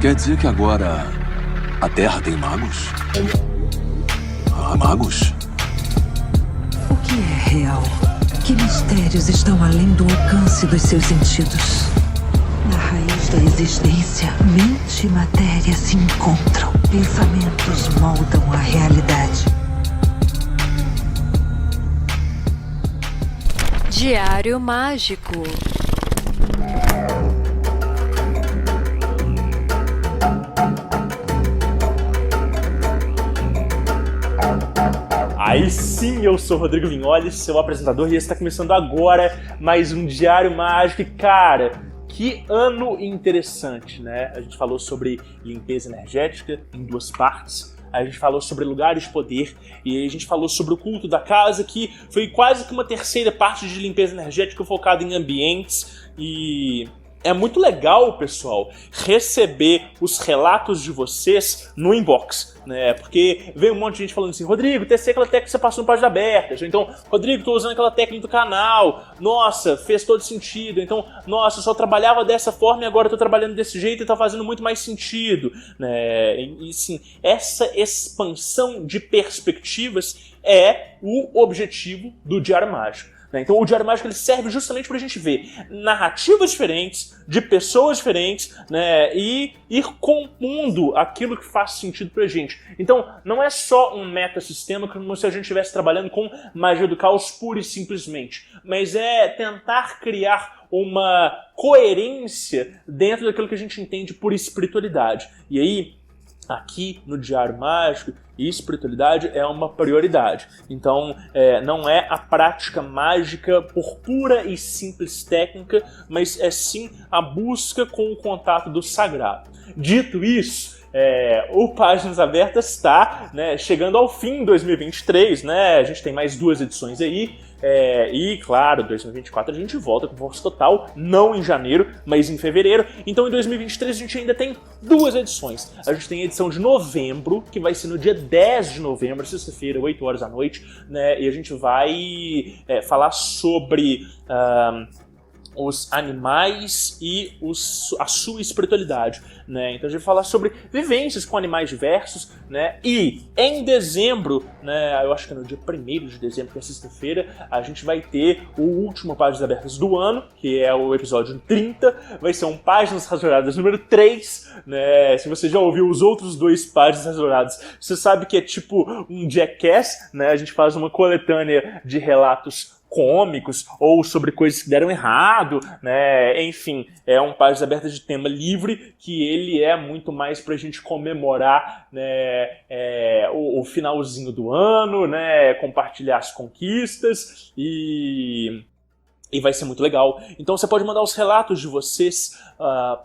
Quer dizer que agora a Terra tem magos? Ah, magos? O que é real? Que mistérios estão além do alcance dos seus sentidos? Na raiz da existência, mente e matéria se encontram. Pensamentos moldam a realidade. Diário Mágico. Aí sim, eu sou o Rodrigo Vignoli, seu apresentador, e está começando agora mais um Diário Mágico. E cara, que ano interessante, né? A gente falou sobre limpeza energética em 2 partes. A gente falou sobre lugares de poder e aí a gente falou sobre o culto da casa, que foi quase que uma 3ª parte de limpeza energética focada em ambientes. E é muito legal, pessoal, receber os relatos de vocês no inbox, né? Porque veio um monte de gente falando assim: Rodrigo, testei aquela técnica que você passou no Páginas Abertas. Então, Rodrigo, tô usando aquela técnica do canal. Nossa, fez todo sentido. Então, nossa, eu só trabalhava dessa forma e agora tô trabalhando desse jeito e tá fazendo muito mais sentido, né? E sim, essa expansão de perspectivas é o objetivo do Diário Mágico. Então o Diário Mágico ele serve justamente para a gente ver narrativas diferentes, de pessoas diferentes, né, e ir compondo aquilo que faz sentido para a gente. Então não é só um metasistema como se a gente estivesse trabalhando com magia do caos pura e simplesmente, mas é tentar criar uma coerência dentro daquilo que a gente entende por espiritualidade. E aí, aqui no Diário Mágico, espiritualidade é uma prioridade. Então, não é a prática mágica por pura e simples técnica, mas é sim a busca com o contato do sagrado. Dito isso, o Páginas Abertas está, né, chegando ao fim em 2023, né? A gente tem mais 2 edições aí. E claro, 2024 a gente volta com força total, não em janeiro, mas em fevereiro. Então em 2023 a gente ainda tem 2 edições. A gente tem a edição de novembro, que vai ser no dia 10 de novembro, sexta-feira, 8 horas da noite, né? E a gente vai falar sobre os animais e a sua espiritualidade, né? Então a gente vai falar sobre vivências com animais diversos, né? E em dezembro, né, eu acho que é no dia 1º de dezembro, que é sexta-feira, a gente vai ter o último Páginas Abertas do ano, que é o episódio 30, vai ser um Páginas Rasuradas número 3, né? Se você já ouviu os outros 2 Páginas Rasuradas, você sabe que é tipo um Jackass, né? A gente faz uma coletânea de relatos cômicos ou sobre coisas que deram errado, né? Enfim, é um Páginas Abertas de tema livre, que ele é muito mais pra gente comemorar, né, o finalzinho do ano, né, compartilhar as conquistas e vai ser muito legal. Então você pode mandar os relatos de vocês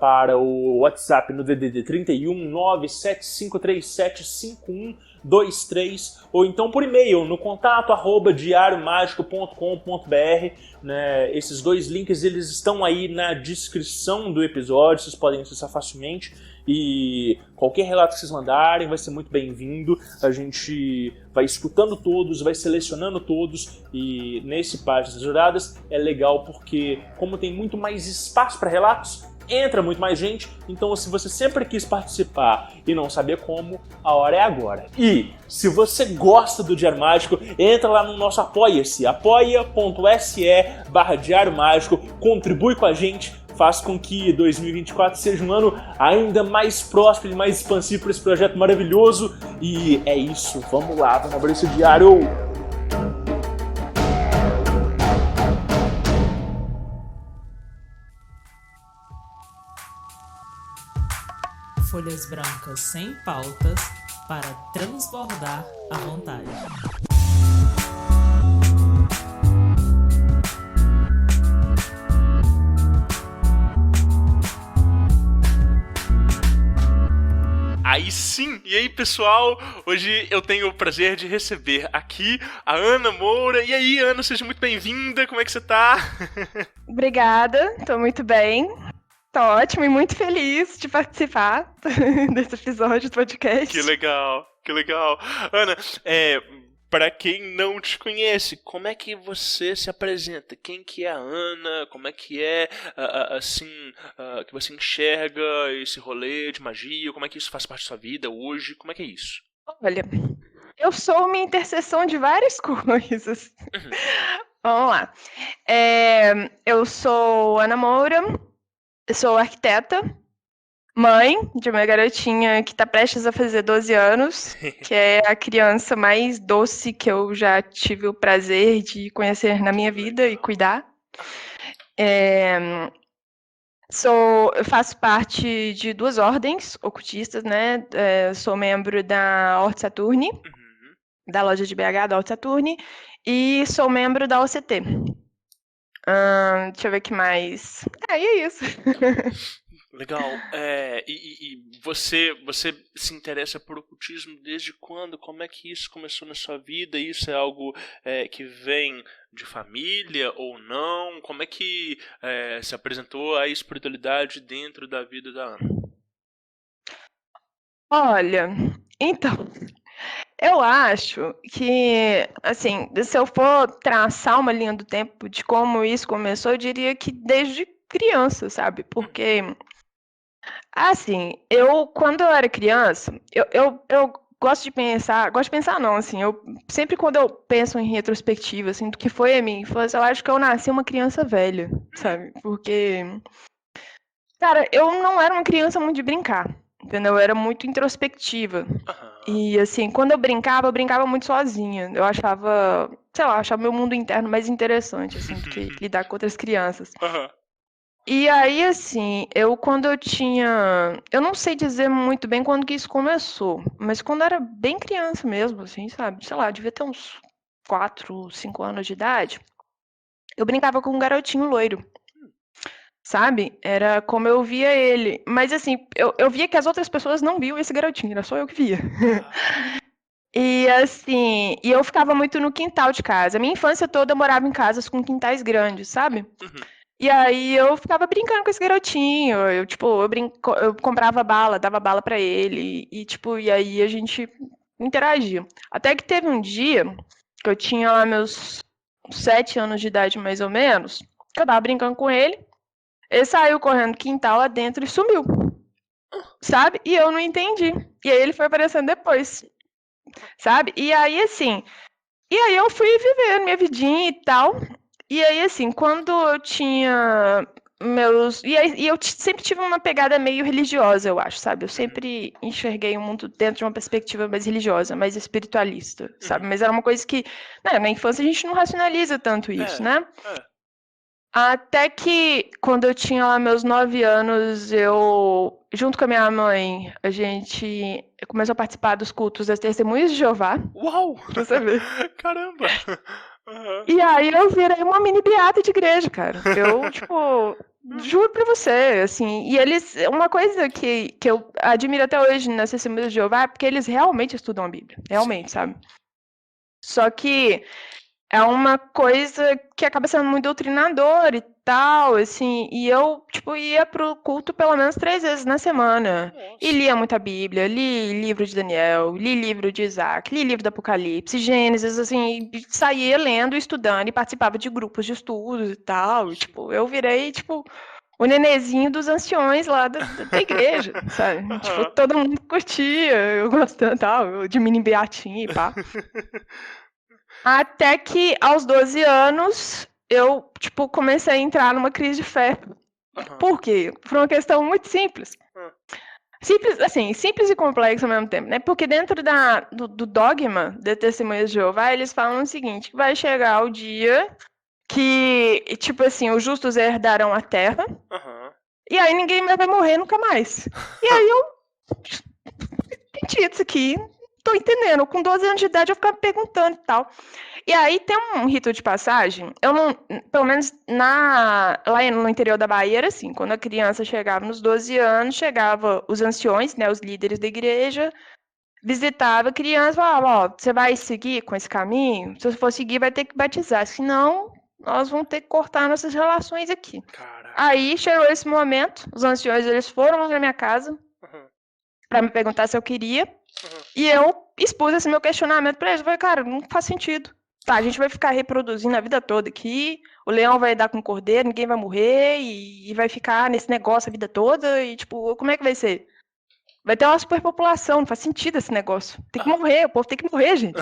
para o WhatsApp no DDD 31 97537 5123 ou então por e-mail no contato@diariomagico.com.br, né? Esses 2 links eles estão aí na descrição do episódio, vocês podem acessar facilmente. E qualquer relato que vocês mandarem vai ser muito bem-vindo. A gente vai escutando todos, vai selecionando todos. E nesse Páginas Rasuradas é legal porque, como tem muito mais espaço para relatos, entra muito mais gente. Então, se você sempre quis participar e não sabia como, a hora é agora. E se você gosta do Diário Mágico, entra lá no nosso Apoia-se, apoia.se/Diário Mágico, contribui com a gente. Faz com que 2024 seja um ano ainda mais próspero e mais expansivo para esse projeto maravilhoso. E é isso, vamos lá, vamos abrir esse diário! Folhas brancas sem pautas para transbordar à vontade. Aí sim! E aí, pessoal? Hoje eu tenho o prazer de receber aqui a Ana Moura. E aí, Ana, seja muito bem-vinda. Como é que você tá? Obrigada, tô muito bem. Tô ótimo e muito feliz de participar desse episódio do podcast. Que legal, que legal. Ana, Para quem não te conhece, como é que você se apresenta? Quem que é a Ana? Como é que é, que você enxerga esse rolê de magia? Como é que isso faz parte da sua vida hoje? Como é que é isso? Olha, eu sou uma interseção de várias coisas. Vamos lá. Eu sou Ana Moura, eu sou arquiteta, mãe de uma garotinha que está prestes a fazer 12 anos, que é a criança mais doce que eu já tive o prazer de conhecer na minha vida e cuidar. Eu faço parte de 2 ordens ocultistas, né? Sou membro da Ordo Saturni, da loja de BH da Ordo Saturni, e sou membro da OCT. Deixa eu ver o que mais. E é isso. Legal. E você se interessa por ocultismo desde quando? Como é que isso começou na sua vida? Isso é algo que vem de família ou não? Como é que se apresentou a espiritualidade dentro da vida da Ana? Olha, então, eu acho que, assim, se eu for traçar uma linha do tempo de como isso começou, eu diria que desde criança, sabe? Porque, assim, quando eu era criança, eu gosto de pensar não, assim, sempre quando eu penso em retrospectiva, assim, do que foi a minha infância, eu acho que eu nasci uma criança velha, sabe? Porque, cara, eu não era uma criança muito de brincar, entendeu? Eu era muito introspectiva. E, assim, quando eu brincava muito sozinha. Eu achava, sei lá, meu mundo interno mais interessante, assim, do que lidar com outras crianças. E aí, assim, quando eu tinha... Eu não sei dizer muito bem quando que isso começou, mas quando eu era bem criança mesmo, assim, sabe? Sei lá, devia ter uns 4, 5 anos de idade. Eu brincava com um garotinho loiro, sabe? Era como eu via ele. Mas, assim, eu via que as outras pessoas não viam esse garotinho, era só eu que via. E, assim, eu ficava muito no quintal de casa. A minha infância toda eu morava em casas com quintais grandes, sabe? E aí eu ficava brincando com esse garotinho, eu comprava bala, dava bala pra ele, e aí a gente interagia. Até que teve um dia, que eu tinha lá meus 7 anos de idade mais ou menos, que eu tava brincando com ele saiu correndo do quintal lá dentro e sumiu, sabe? E eu não entendi. E aí ele foi aparecendo depois, sabe? E aí, assim, eu fui vivendo minha vidinha e tal. E aí, assim, quando eu tinha meus... E eu sempre tive uma pegada meio religiosa, eu acho, sabe? Eu sempre enxerguei o mundo dentro de uma perspectiva mais religiosa, mais espiritualista, sabe? Mas era uma coisa que, né, na infância a gente não racionaliza tanto isso, né? Até que, quando eu tinha lá meus 9 anos, junto com a minha mãe, a gente começou a participar dos cultos das Testemunhas de Jeová. Uau! Pra você ver. Caramba! E aí eu virei uma mini beata de igreja, cara. Eu, tipo, juro pra você, assim. E eles, uma coisa que eu admiro até hoje nas Testemunhas de Jeová é porque eles realmente estudam a Bíblia. Realmente, sabe? Só que é uma coisa que acaba sendo muito doutrinador e tal, assim, e eu, tipo, ia pro culto pelo menos 3 vezes na semana. Nossa. E lia muita Bíblia, li livro de Daniel, li livro de Isaac, li livro do Apocalipse, Gênesis, assim, e saía lendo, estudando, e participava de grupos de estudos e tal, e, tipo, eu virei, tipo, o nenezinho dos anciões lá da igreja, sabe? Tipo, todo mundo curtia, eu gostando e tal, eu de mini beatinha e pá. Até que, aos 12 anos, eu, tipo, comecei a entrar numa crise de fé. Por quê? Por uma questão muito simples. Simples, assim, simples e complexa ao mesmo tempo, né? Porque dentro do dogma da Testemunhas de Jeová, eles falam o seguinte, que vai chegar o dia que, tipo assim, os justos herdarão a terra, e aí ninguém mais vai morrer nunca mais. E aí eu entendi isso aqui, tô entendendo. Com 12 anos de idade eu ficava perguntando e tal. E aí tem um rito de passagem, eu não, pelo menos lá no interior da Bahia era assim, quando a criança chegava nos 12 anos, chegava os anciões, né, os líderes da igreja, visitava a criança e falava, ó, você vai seguir com esse caminho? Se você for seguir, vai ter que batizar, senão nós vamos ter que cortar nossas relações aqui. Caraca. Aí chegou esse momento, os anciões eles foram lá na minha casa para me perguntar se eu queria, e eu expus esse meu questionamento pra eles. Eu falei, cara, não faz sentido. Tá, a gente vai ficar reproduzindo a vida toda aqui, o leão vai dar com o cordeiro, ninguém vai morrer, e vai ficar nesse negócio a vida toda, e tipo, como é que vai ser? Vai ter uma superpopulação, não faz sentido esse negócio. Tem que morrer, o povo tem que morrer, gente.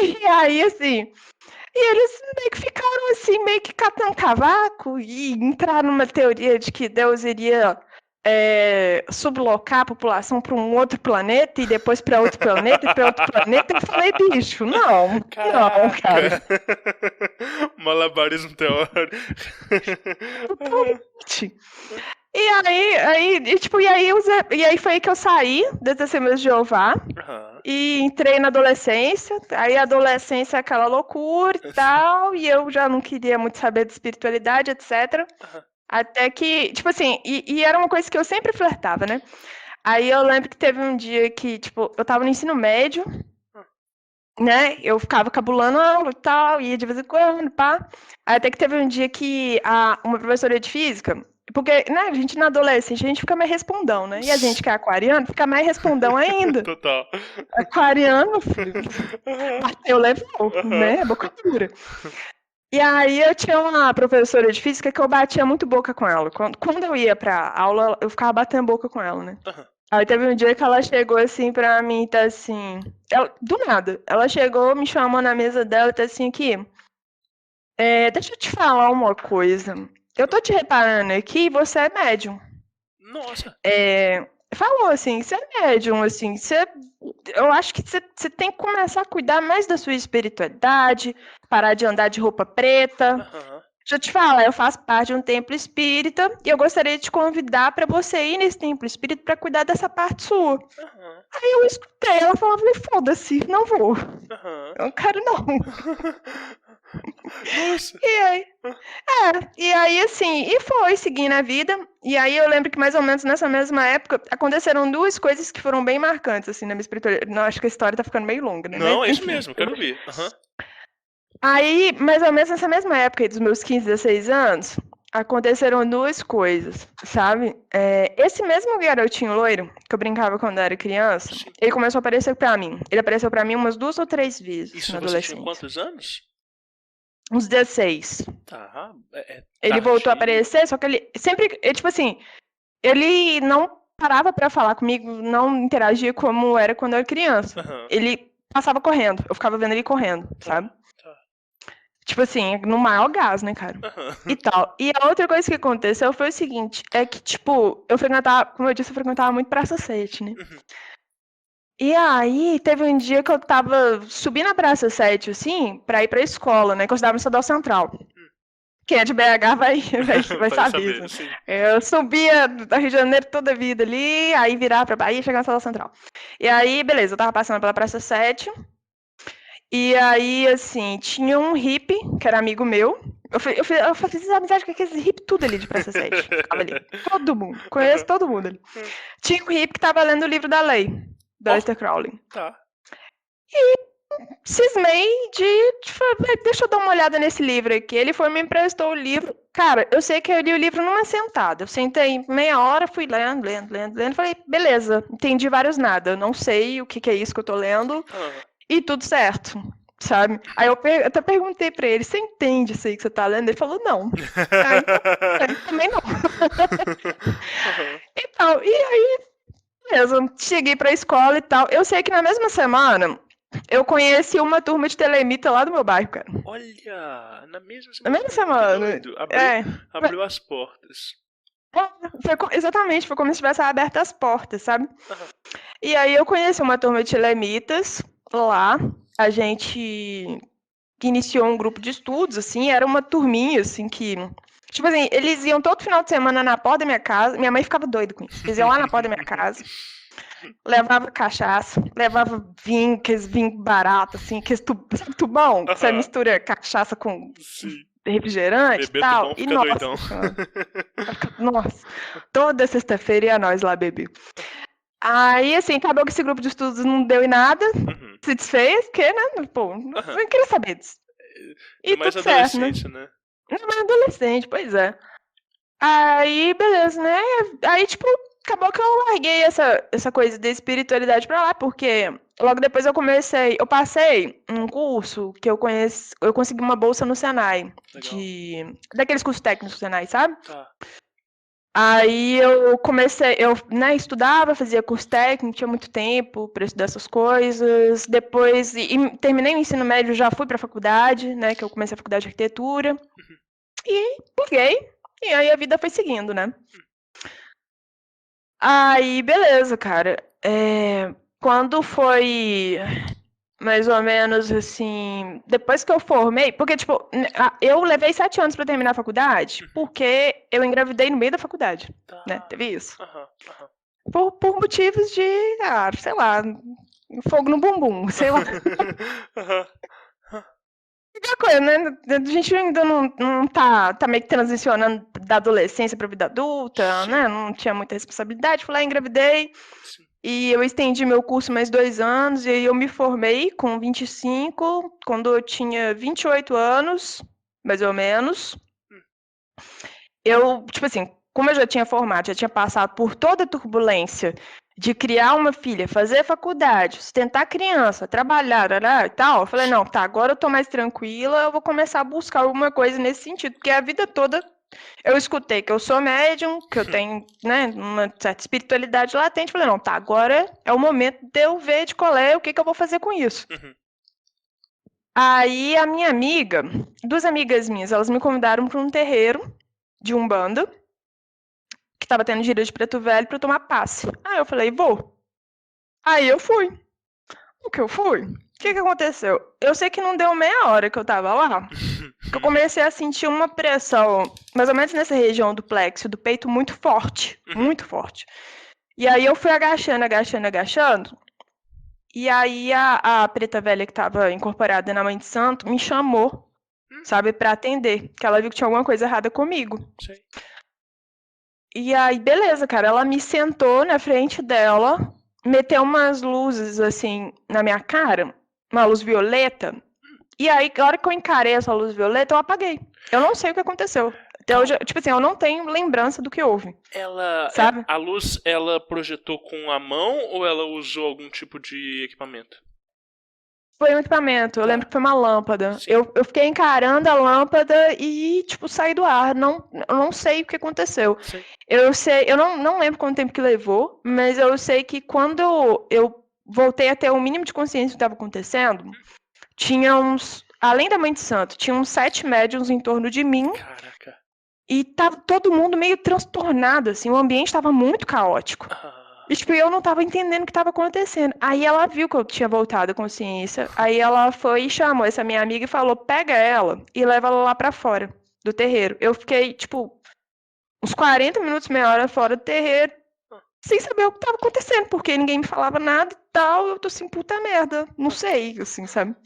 E aí, assim, e eles meio que ficaram assim, meio que catando cavaco e entraram numa teoria de que Deus iria sublocar a população para um outro planeta e depois para outro planeta e para outro planeta. Eu falei, bicho, não, cara. Malabarismo teórico. Totalmente. E aí foi aí que eu saí das Testemunhas de Jeová e entrei na adolescência. Aí a adolescência é aquela loucura e tal, e eu já não queria muito saber de espiritualidade, etc. Até que, tipo assim, e era uma coisa que eu sempre flertava, né? Aí eu lembro que teve um dia que, tipo, eu tava no ensino médio, né? Eu ficava cabulando aula e tal, ia de vez em quando, pá. Aí até que teve um dia que uma professora de física, porque, né, a gente na adolescência, a gente fica mais respondão, né? E a gente que é aquariano, fica mais respondão ainda. Total. Aquariano, filho, bateu, levou, né? Boca dura. E aí eu tinha uma professora de física que eu batia muito boca com ela. Quando eu ia pra aula, eu ficava batendo boca com ela, né? Aí teve um dia que ela chegou assim pra mim, tá assim... do nada, ela chegou, me chamou na mesa dela, tá assim, aqui... deixa eu te falar uma coisa. Eu tô te reparando aqui, você é médium. Nossa. Falou assim, você é médium, assim, eu acho que você tem que começar a cuidar mais da sua espiritualidade, parar de andar de roupa preta. Deixa eu te falar, eu faço parte de um templo espírita e eu gostaria de te convidar para você ir nesse templo espírita para cuidar dessa parte sua. Aí eu escutei, ela falou, foda-se, não vou. Eu não quero não. Nossa. E aí assim, e foi seguindo a vida. E aí eu lembro que mais ou menos nessa mesma época aconteceram duas coisas que foram bem marcantes assim na minha espiritualidade. Não, acho que a história tá ficando meio longa, né? Não, mas, é isso enfim. mesmo, quero ouvir. Aí, mais ou menos nessa mesma época, dos meus 15, 16 anos, aconteceram duas coisas, sabe? Esse mesmo garotinho loiro, que eu brincava quando eu era criança, ele começou a aparecer pra mim. Ele apareceu pra mim umas 2 ou 3 vezes Isso na você adolescência. tinha quantos anos? Uns 16. Tá. Ele voltou a aparecer, só que ele sempre, tipo assim, ele não parava pra falar comigo, não interagia como era quando eu era criança. Ele passava correndo, eu ficava vendo ele correndo, sabe? Tipo assim, no maior gás, né, cara? E tal. E a outra coisa que aconteceu foi o seguinte, é que, tipo, como eu disse, eu frequentava muito Praça 7, né? E aí, teve um dia que eu tava subindo a Praça 7, assim, pra ir pra escola, né? Que eu estudava no Estadual Central. Quem é de BH vai saber. Né? Eu subia da Rio de Janeiro toda a vida ali, aí virava pra Bahia e chegava no Estadual Central. E aí, beleza, eu tava passando pela Praça 7... E aí, assim, tinha um hippie, que era amigo meu. Eu fiz amizade com aqueles hippie tudo ali de Praça 7. Ficava ali. Todo mundo. Conheço todo mundo ali. Tinha um hippie que tava lendo o livro da lei, do Aleister Crowley. Tá. E cismei deixa eu dar uma olhada nesse livro aqui. Ele foi me emprestou o livro. Cara, eu sei que eu li o livro numa sentada. Eu sentei meia hora, fui lendo. Falei, beleza, entendi vários nada. Eu não sei o que é isso que eu tô lendo. E tudo certo, sabe? Aí eu até perguntei pra ele, você entende isso aí que você tá lendo? Ele falou, não. Então, também não. Então, e aí, beleza, cheguei pra escola e tal. Eu sei que na mesma semana, eu conheci uma turma de telemita lá do meu bairro, cara. Olha, na mesma semana. Abriu as portas. Exatamente, foi como se tivesse aberto as portas, sabe? E aí eu conheci uma turma de telemitas lá, a gente iniciou um grupo de estudos, assim, era uma turminha, assim, que... Tipo assim, eles iam todo final de semana na porta da minha casa, minha mãe ficava doida com isso, eles iam lá na porta da minha casa, levava cachaça, levava vinho, aqueles vinho barato, assim, aqueles tubão, que você mistura cachaça com refrigerante e tal, e nossa, toda sexta-feira ia nós lá beber. Aí, assim, acabou que esse grupo de estudos não deu em nada, se desfez, porque, né, pô, não queria saber disso. E mais tudo certo, né? Não mais adolescente, pois é. Aí, beleza, né? Aí, tipo, acabou que eu larguei essa coisa de espiritualidade pra lá, porque logo depois eu passei um curso que eu consegui uma bolsa no Senai, daqueles cursos técnicos do Senai, sabe? Tá. Aí eu comecei, né, estudava, fazia curso técnico, tinha muito tempo para estudar essas coisas. Depois, terminei o ensino médio, já fui para a faculdade, né, que eu comecei a faculdade de arquitetura. E liguei, e aí a vida foi seguindo, né? Aí, beleza, cara. Quando foi mais ou menos assim, depois que eu formei, porque, tipo, eu levei 7 anos pra terminar a faculdade, porque eu engravidei no meio da faculdade, né? Teve isso. Por motivos de, sei lá, fogo no bumbum, sei lá. Aquela coisa, né? A gente ainda não tá meio que transicionando da adolescência pra vida adulta, né? Não tinha muita responsabilidade, fui lá, engravidei. E eu estendi meu curso mais 2 anos, e aí eu me formei com 25, quando eu tinha 28 anos, mais ou menos. Eu, tipo assim, como eu já tinha formado, já tinha passado por toda a turbulência de criar uma filha, fazer faculdade, sustentar criança, trabalhar e tal, eu falei, não, tá, agora eu tô mais tranquila, eu vou começar a buscar alguma coisa nesse sentido, porque a vida toda eu escutei que eu sou médium, que eu tenho, né, uma certa espiritualidade latente. Falei, não, tá, agora é o momento de eu ver de qual é, o que eu vou fazer com isso. Aí a minha amiga, 2 amigas minhas, elas me convidaram para um terreiro de Umbanda, que tava tendo gira de Preto Velho, para eu tomar passe. Aí eu falei, vou. Aí eu fui. O que eu fui? O que aconteceu? Eu sei que não deu meia hora que eu tava lá, que eu comecei a sentir uma pressão, mais ou menos nessa região do plexo, do peito, muito forte. Muito forte. E aí eu fui agachando. E aí a preta velha que tava incorporada na Mãe de Santo me chamou, sabe, pra atender. Que ela viu que tinha alguma coisa errada comigo. Sim. E aí, beleza, cara. Ela me sentou na frente dela, meteu umas luzes, assim, na minha cara, uma luz violeta. E aí, na hora que eu encarei essa luz violeta, eu apaguei. Eu não sei o que aconteceu. Até hoje, tipo assim, eu não tenho lembrança do que houve. Sabe? A luz, ela projetou com a mão ou ela usou algum tipo de equipamento? Foi um equipamento, eu lembro que foi uma lâmpada. Eu fiquei encarando a lâmpada e, tipo, saí do ar. Eu não sei o que aconteceu. Sim. Eu não lembro quanto tempo que levou, mas eu sei que quando eu voltei a ter o mínimo de consciência do que estava acontecendo, tinha além da Mãe de Santo, tinha uns 7 médiuns em torno de mim. Caraca. E tava todo mundo meio transtornado, assim, o ambiente estava muito caótico. E, tipo, eu não tava entendendo o que estava acontecendo. Aí ela viu que eu tinha voltado à consciência, aí ela foi e chamou essa minha amiga e falou, pega ela e leva ela lá pra fora do terreiro. Eu fiquei, tipo, uns 40 minutos, meia hora fora do terreiro, sem saber o que estava acontecendo, porque ninguém me falava nada e tal, eu tô assim, puta merda, não sei, assim, sabe?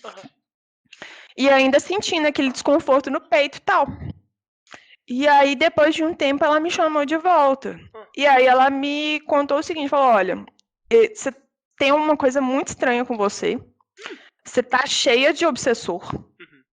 E ainda sentindo aquele desconforto no peito e tal. E aí, depois de um tempo, ela me chamou de volta. E aí ela me contou o seguinte, falou, olha, você tem uma coisa muito estranha com você. Você tá cheia de obsessor.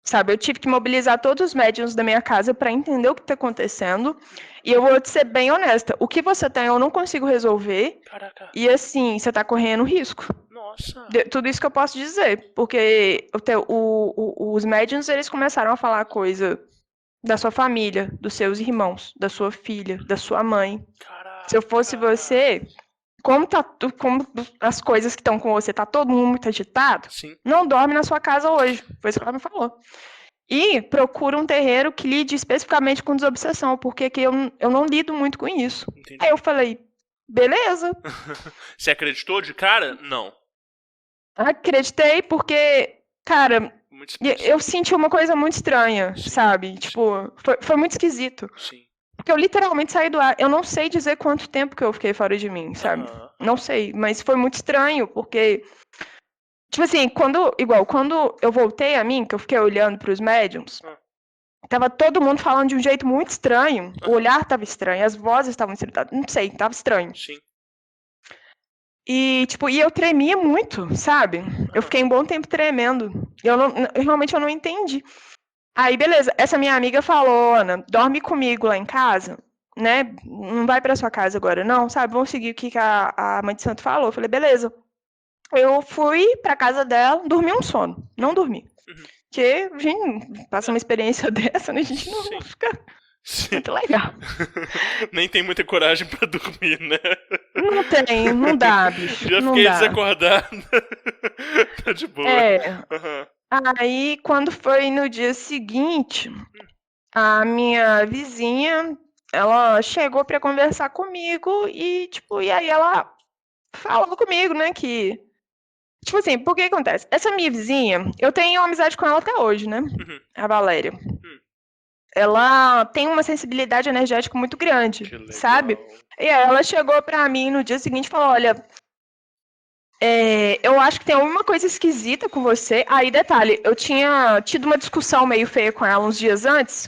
Sabe, eu tive que mobilizar todos os médiuns da minha casa para entender o que tá acontecendo. E eu vou te ser bem honesta, o que você tem eu não consigo resolver. Caraca. E assim, você tá correndo risco. Nossa. Tudo isso que eu posso dizer. Porque os médiuns, eles começaram a falar coisa da sua família, dos seus irmãos, da sua filha, da sua mãe. Caraca. Se eu fosse você, como as coisas que estão com você, tá todo mundo muito agitado, Sim. não dorme na sua casa hoje. Foi isso que ela me falou. E procura um terreiro que lide especificamente com desobsessão, porque que eu não lido muito com isso. Entendi. Aí eu falei, beleza. Você acreditou de cara? Não. Acreditei, porque, cara, Muito eu senti uma coisa muito estranha, sabe? Tipo, foi muito esquisito. Sim. Porque eu literalmente saí do ar. Eu não sei dizer quanto tempo que eu fiquei fora de mim, sabe? Não sei, mas foi muito estranho, porque... Tipo assim, quando eu voltei a mim, que eu fiquei olhando pros médiums, tava todo mundo falando de um jeito muito estranho. O olhar tava estranho, as vozes estavam estranhas, não sei, tava estranho. Sim. E, tipo, eu tremia muito, sabe? Eu fiquei um bom tempo tremendo. Realmente eu não entendi. Aí, beleza, essa minha amiga falou, Ana, dorme comigo lá em casa, né, não vai pra sua casa agora, não, sabe? Vamos seguir o que a mãe de santo falou. Eu falei, beleza. Eu fui pra casa dela, dormi um sono, não dormi. Porque, gente, passa uma experiência dessa, né? A gente não Sim. fica Sim. muito legal. Nem tem muita coragem pra dormir, né? Não tem, não dá, bicho. Já não fiquei dá. desacordado. Tá de boa. Aham. Aí, quando foi no dia seguinte, a minha vizinha, ela chegou pra conversar comigo e, tipo, e aí ela falou comigo, né, que... Tipo assim, por que acontece? Essa minha vizinha, eu tenho amizade com ela até hoje, né? A Valéria. Ela tem uma sensibilidade energética muito grande, Que legal. sabe? E aí ela chegou pra mim no dia seguinte e falou, olha, eu acho que tem alguma coisa esquisita com você. Aí, detalhe, eu tinha tido uma discussão meio feia com ela uns dias antes,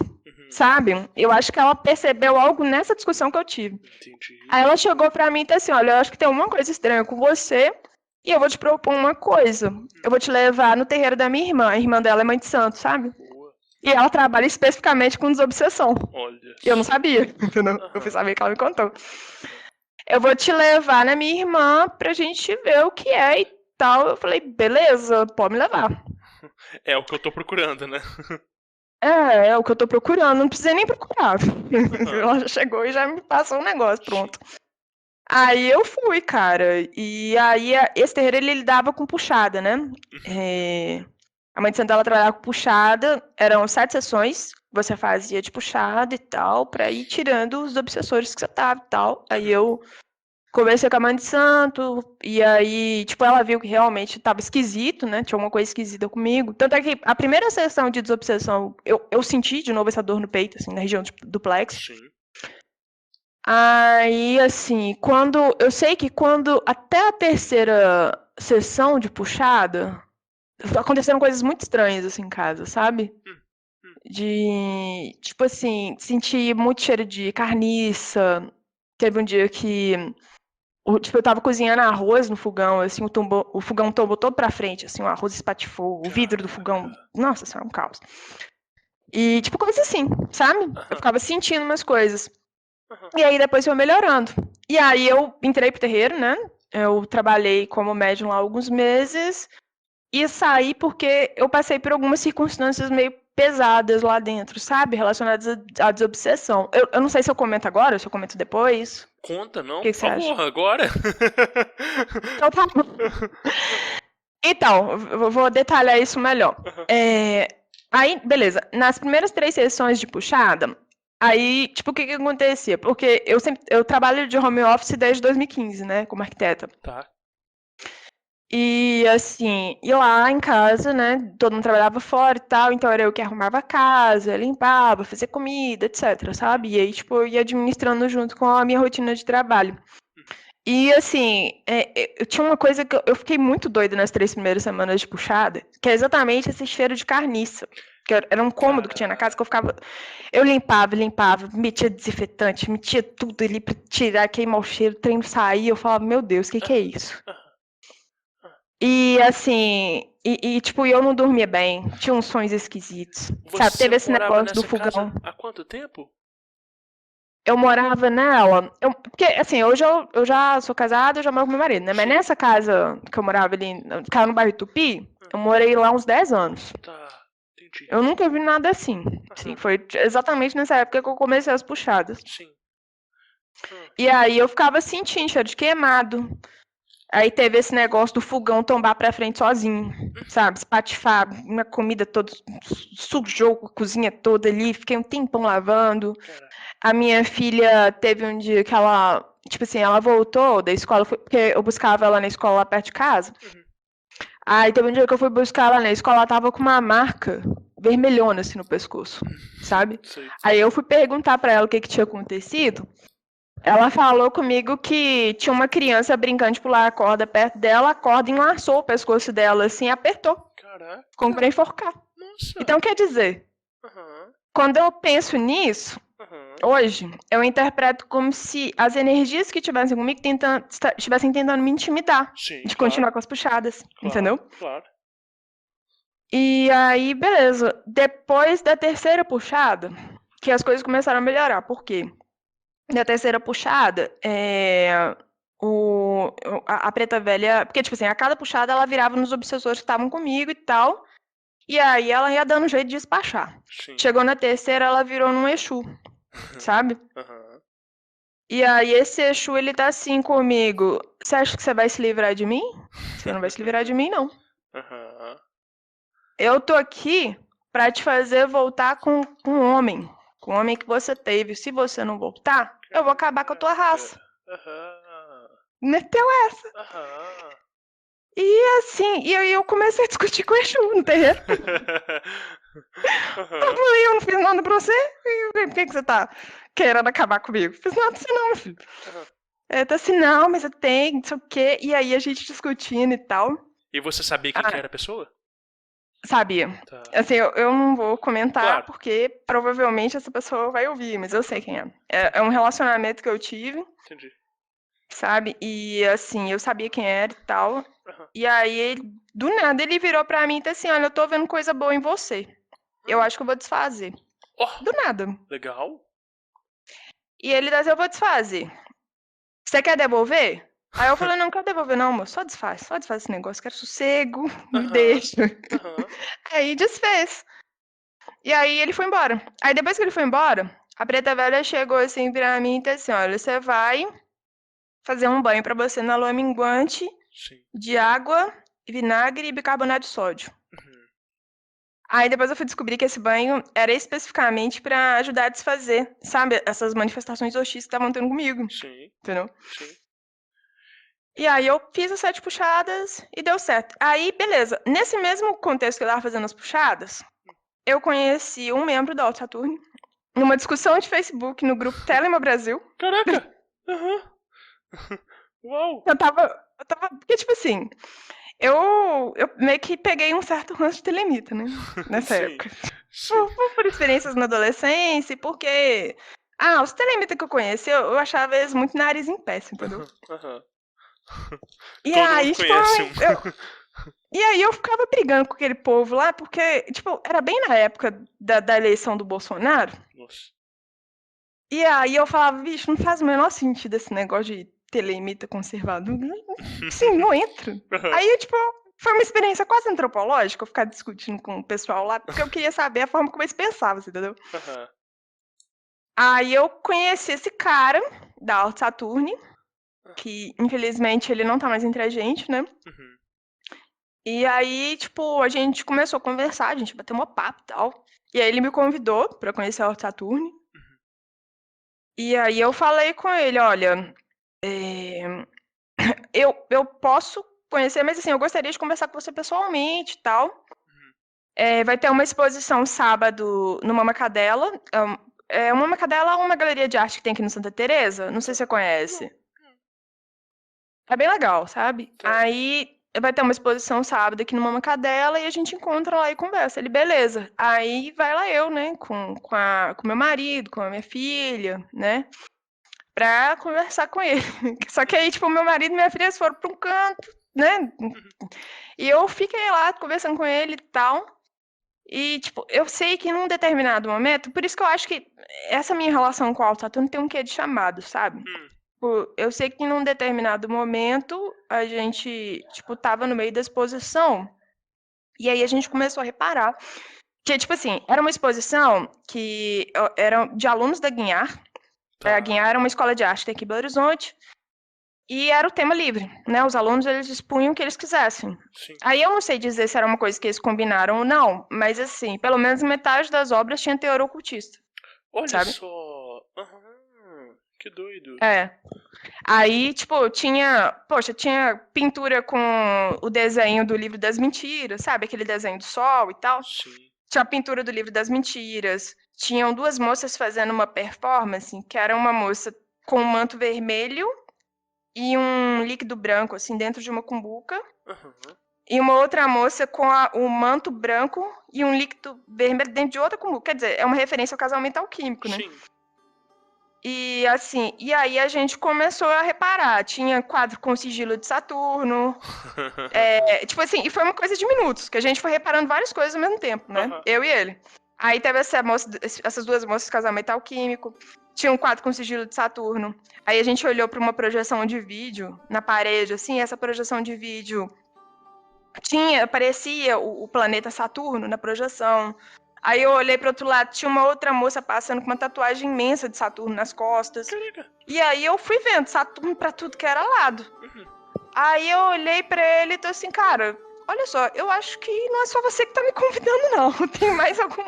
sabe? Eu acho que ela percebeu algo nessa discussão que eu tive. Entendi. Aí ela chegou pra mim e disse assim, olha, eu acho que tem alguma coisa estranha com você e eu vou te propor uma coisa. Eu vou te levar no terreiro da minha irmã. A irmã dela é mãe de santo, sabe? Boa. E ela trabalha especificamente com desobsessão. Olha. E eu não sabia, entendeu? Eu fui saber que ela me contou. Eu vou te levar na minha irmã pra gente ver o que é e tal. Eu falei, beleza, pode me levar. É o que eu tô procurando, né? É o que eu tô procurando, não precisei nem procurar. Ela já chegou e já me passou um negócio, pronto. Aí eu fui, cara. E aí esse terreiro ele lidava com puxada, né? A mãe de santo ela trabalhava com puxada, eram 7 sessões, você fazia de puxada e tal, pra ir tirando os obsessores que você tava e tal. Aí eu conversei com a mãe de santo, e aí, tipo, ela viu que realmente tava esquisito, né? Tinha alguma coisa esquisita comigo. Tanto é que a primeira sessão de desobsessão, eu senti de novo essa dor no peito, assim, na região do plexo. Sim. Aí, assim, eu sei que quando até a terceira sessão de puxada, aconteceram coisas muito estranhas, assim, em casa, sabe? De, tipo assim, sentir muito cheiro de carniça. Teve um dia que, tipo, eu tava cozinhando arroz no fogão, assim, o fogão tombou todo pra frente, assim, o arroz espatifou, o vidro do fogão, nossa senhora, um caos. E, tipo, coisa assim, sabe? Eu ficava sentindo umas coisas. E aí depois foi melhorando. E aí eu entrei pro terreiro, né? Eu trabalhei como médium lá alguns meses e saí porque eu passei por algumas circunstâncias meio pesadas lá dentro, sabe? Relacionadas à desobsessão. Eu não sei se eu comento agora, se eu comento depois. Conta, não? O que Por você acha? favor, agora? Então tá bom. Então, eu vou detalhar isso melhor. Aí, beleza. Nas primeiras 3 sessões de puxada, aí, tipo, o que acontecia? Porque eu trabalho de home office desde 2015, né, como arquiteta. Tá. E, assim, e lá em casa, né, todo mundo trabalhava fora e tal, então era eu que arrumava a casa, limpava, fazia comida, etc, sabe? E aí, tipo, eu ia administrando junto com a minha rotina de trabalho. E, assim, eu tinha uma coisa que eu fiquei muito doida nas 3 primeiras semanas de puxada, que é exatamente esse cheiro de carniça. Que era um cômodo que tinha na casa que eu limpava, metia desinfetante, metia tudo ali pra tirar aquele mau cheiro, o trem não saía, eu falava, meu Deus, o que é isso? E assim, tipo, eu não dormia bem, tinha uns sonhos esquisitos, sabe? Teve esse morava negócio do nessa fogão. casa há quanto tempo? Eu morava nela, porque assim, hoje eu já sou casada, eu já moro com meu marido, né? Mas nessa casa que eu morava ali, ficava no bairro Tupi, eu morei lá uns 10 anos. Tá, entendi. Eu nunca vi nada assim. Sim, foi exatamente nessa época que eu comecei as puxadas. Sim. E aí eu ficava sentindo cheiro de queimado. Aí teve esse negócio do fogão tombar pra frente sozinho, sabe? Espatifar, uma comida toda, sujou a cozinha toda ali, fiquei um tempão lavando. A minha filha teve um dia que ela, tipo assim, ela voltou da escola, porque eu buscava ela na escola lá perto de casa. Aí teve um dia que eu fui buscar ela na escola, ela tava com uma marca vermelhona assim no pescoço, sabe? Sei. Aí eu fui perguntar pra ela o que tinha acontecido. Ela falou comigo que tinha uma criança brincando de pular a corda perto dela, a corda enlaçou o pescoço dela assim e apertou. Caraca. Como pra enforcar. Nossa. Então quer dizer, quando eu penso nisso, hoje, eu interpreto como se as energias que estivessem comigo estivessem tentando me intimidar. Sim, de claro. continuar com as puxadas, entendeu? Claro. E aí, beleza. Depois da terceira puxada, que as coisas começaram a melhorar. Por quê? Na terceira puxada, a preta velha. Porque, tipo assim, a cada puxada ela virava nos obsessores que estavam comigo e tal. E aí ela ia dando jeito de despachar. Sim. Chegou na terceira, ela virou num Exu, sabe? Aham. E aí esse Exu, ele tá assim comigo. Você acha que você vai se livrar de mim? Você não vai se livrar de mim, não. Aham. Eu tô aqui pra te fazer voltar com um homem. Com o homem que você teve. Se você não voltar, eu vou acabar com a tua raça. Aham. Meteu essa. Aham. E assim, e aí eu comecei a discutir com o Exu no terreiro. Eu Aham. falei, eu não fiz nada pra você. E por que você tá querendo acabar comigo? Fiz nada pra você não, meu filho. Aham. Tá assim, não, mas eu tenho, não sei o quê. E aí a gente discutindo e tal. E você sabia quem que era a pessoa? Sabia. Tá. Assim, eu não vou comentar, Claro. porque provavelmente essa pessoa vai ouvir, mas eu sei quem é. É um relacionamento que eu tive, Entendi. sabe? E assim, eu sabia quem era e tal. Aham. E aí, do nada, ele virou pra mim e disse assim, olha, eu tô vendo coisa boa em você. Eu acho que eu vou desfazer. Ó, Do nada. legal. E ele disse, eu vou desfazer. Você quer devolver? Aí eu falei, não quero devolver não, moço, só desfaz esse negócio, quero sossego, me Aham. deixa. Aham. Aí desfez. E aí ele foi embora. Aí depois que ele foi embora, a preta velha chegou assim pra mim e disse assim, olha, você vai fazer um banho pra você na lua minguante Sim. de água, vinagre e bicarbonato de sódio. Uhum. Aí depois eu fui descobrir que esse banho era especificamente pra ajudar a desfazer, sabe, essas manifestações hostis que estavam tendo comigo, Sim. entendeu? Sim. E aí eu fiz as 7 puxadas e deu certo. Aí, beleza. Nesse mesmo contexto que eu tava fazendo as puxadas, eu conheci um membro da Alto Saturno numa discussão de Facebook no grupo Telema Brasil. Caraca! Aham. Uau! Eu tava. Porque, tipo assim, eu meio que peguei um certo ranço de telemita, né? Nessa Sim. época. Sim. Por experiências na adolescência, e porque. Ah, os telemitas que eu conheci, eu achava eles muito nariz em pé, entendeu? Aham. E Todo aí, mundo tipo, conhece um. E aí eu ficava brigando com aquele povo lá, porque, tipo, era bem na época da eleição do Bolsonaro. Nossa. E aí eu falava, bicho, não faz o menor sentido esse negócio de telemita conservador. Sim, não entra. Aham. Aí, tipo, foi uma experiência quase antropológica eu ficar discutindo com o pessoal lá, porque eu queria saber a forma como eles pensavam, entendeu? Aham. Aí eu conheci esse cara da Alto Saturne, que infelizmente ele não tá mais entre a gente, né? Uhum. E aí, tipo, a gente começou a conversar, a gente bateu uma papo e tal. E aí ele me convidou pra conhecer a Alto Saturne. E aí eu falei com ele, olha, eu posso conhecer, mas assim, eu gostaria de conversar com você pessoalmente e tal. Vai ter uma exposição sábado no Mama Cadela. Uma Mama Cadela é uma galeria de arte que tem aqui no Santa Teresa. Não sei se você conhece. É bem legal, sabe? Tá. Aí vai ter uma exposição sábado aqui no Mama Cadela e a gente encontra lá e conversa. Ele, beleza. Aí vai lá eu, né, com meu marido, com a minha filha, né, pra conversar com ele. Só que aí, tipo, meu marido e minha filha foram pra um canto, né, e eu fiquei lá conversando com ele e tal. E, tipo, eu sei que num determinado momento, por isso que eu acho que essa minha relação com o Alto Saturno tem um quê de chamado, sabe? Eu sei que num determinado momento a gente, tipo, tava no meio da exposição e aí a gente começou a reparar que, tipo assim, era uma exposição que era de alunos da Guinhar. Tá. A Guinhar era uma escola de arte aqui em Belo Horizonte e era o tema livre, né? Os alunos, eles expunham o que eles quisessem. Sim. Aí eu não sei dizer se era uma coisa que eles combinaram ou não, mas assim, pelo menos metade das obras tinha teor ocultista. Olha Sabe? só. Aham. Que doido. Aí, tipo, tinha pintura com o desenho do Livro das Mentiras, sabe? Aquele desenho do sol e tal. Sim. Tinha a pintura do Livro das Mentiras. Tinham 2 moças fazendo uma performance, que era uma moça com um manto vermelho e um líquido branco, assim, dentro de uma cumbuca. Aham. E uma outra moça com o manto branco e um líquido vermelho dentro de outra cumbuca. Quer dizer, é uma referência ao casamento alquímico, né? Sim. E assim, e aí a gente começou a reparar, tinha quadro com sigilo de Saturno, tipo assim, e foi uma coisa de minutos, que a gente foi reparando várias coisas ao mesmo tempo, né? Aham. Eu e ele. Aí teve essas duas moças, casamento alquímico. Tinha um quadro com sigilo de Saturno. Aí a gente olhou para uma projeção de vídeo na parede, assim, essa projeção de vídeo aparecia o planeta Saturno na projeção. Aí eu olhei para outro lado, tinha uma outra moça passando com uma tatuagem imensa de Saturno nas costas. E aí eu fui vendo Saturno para tudo que era lado. Aí eu olhei para ele e tô assim, cara, olha só, eu acho que não é só você que tá me convidando, não. Tem mais algum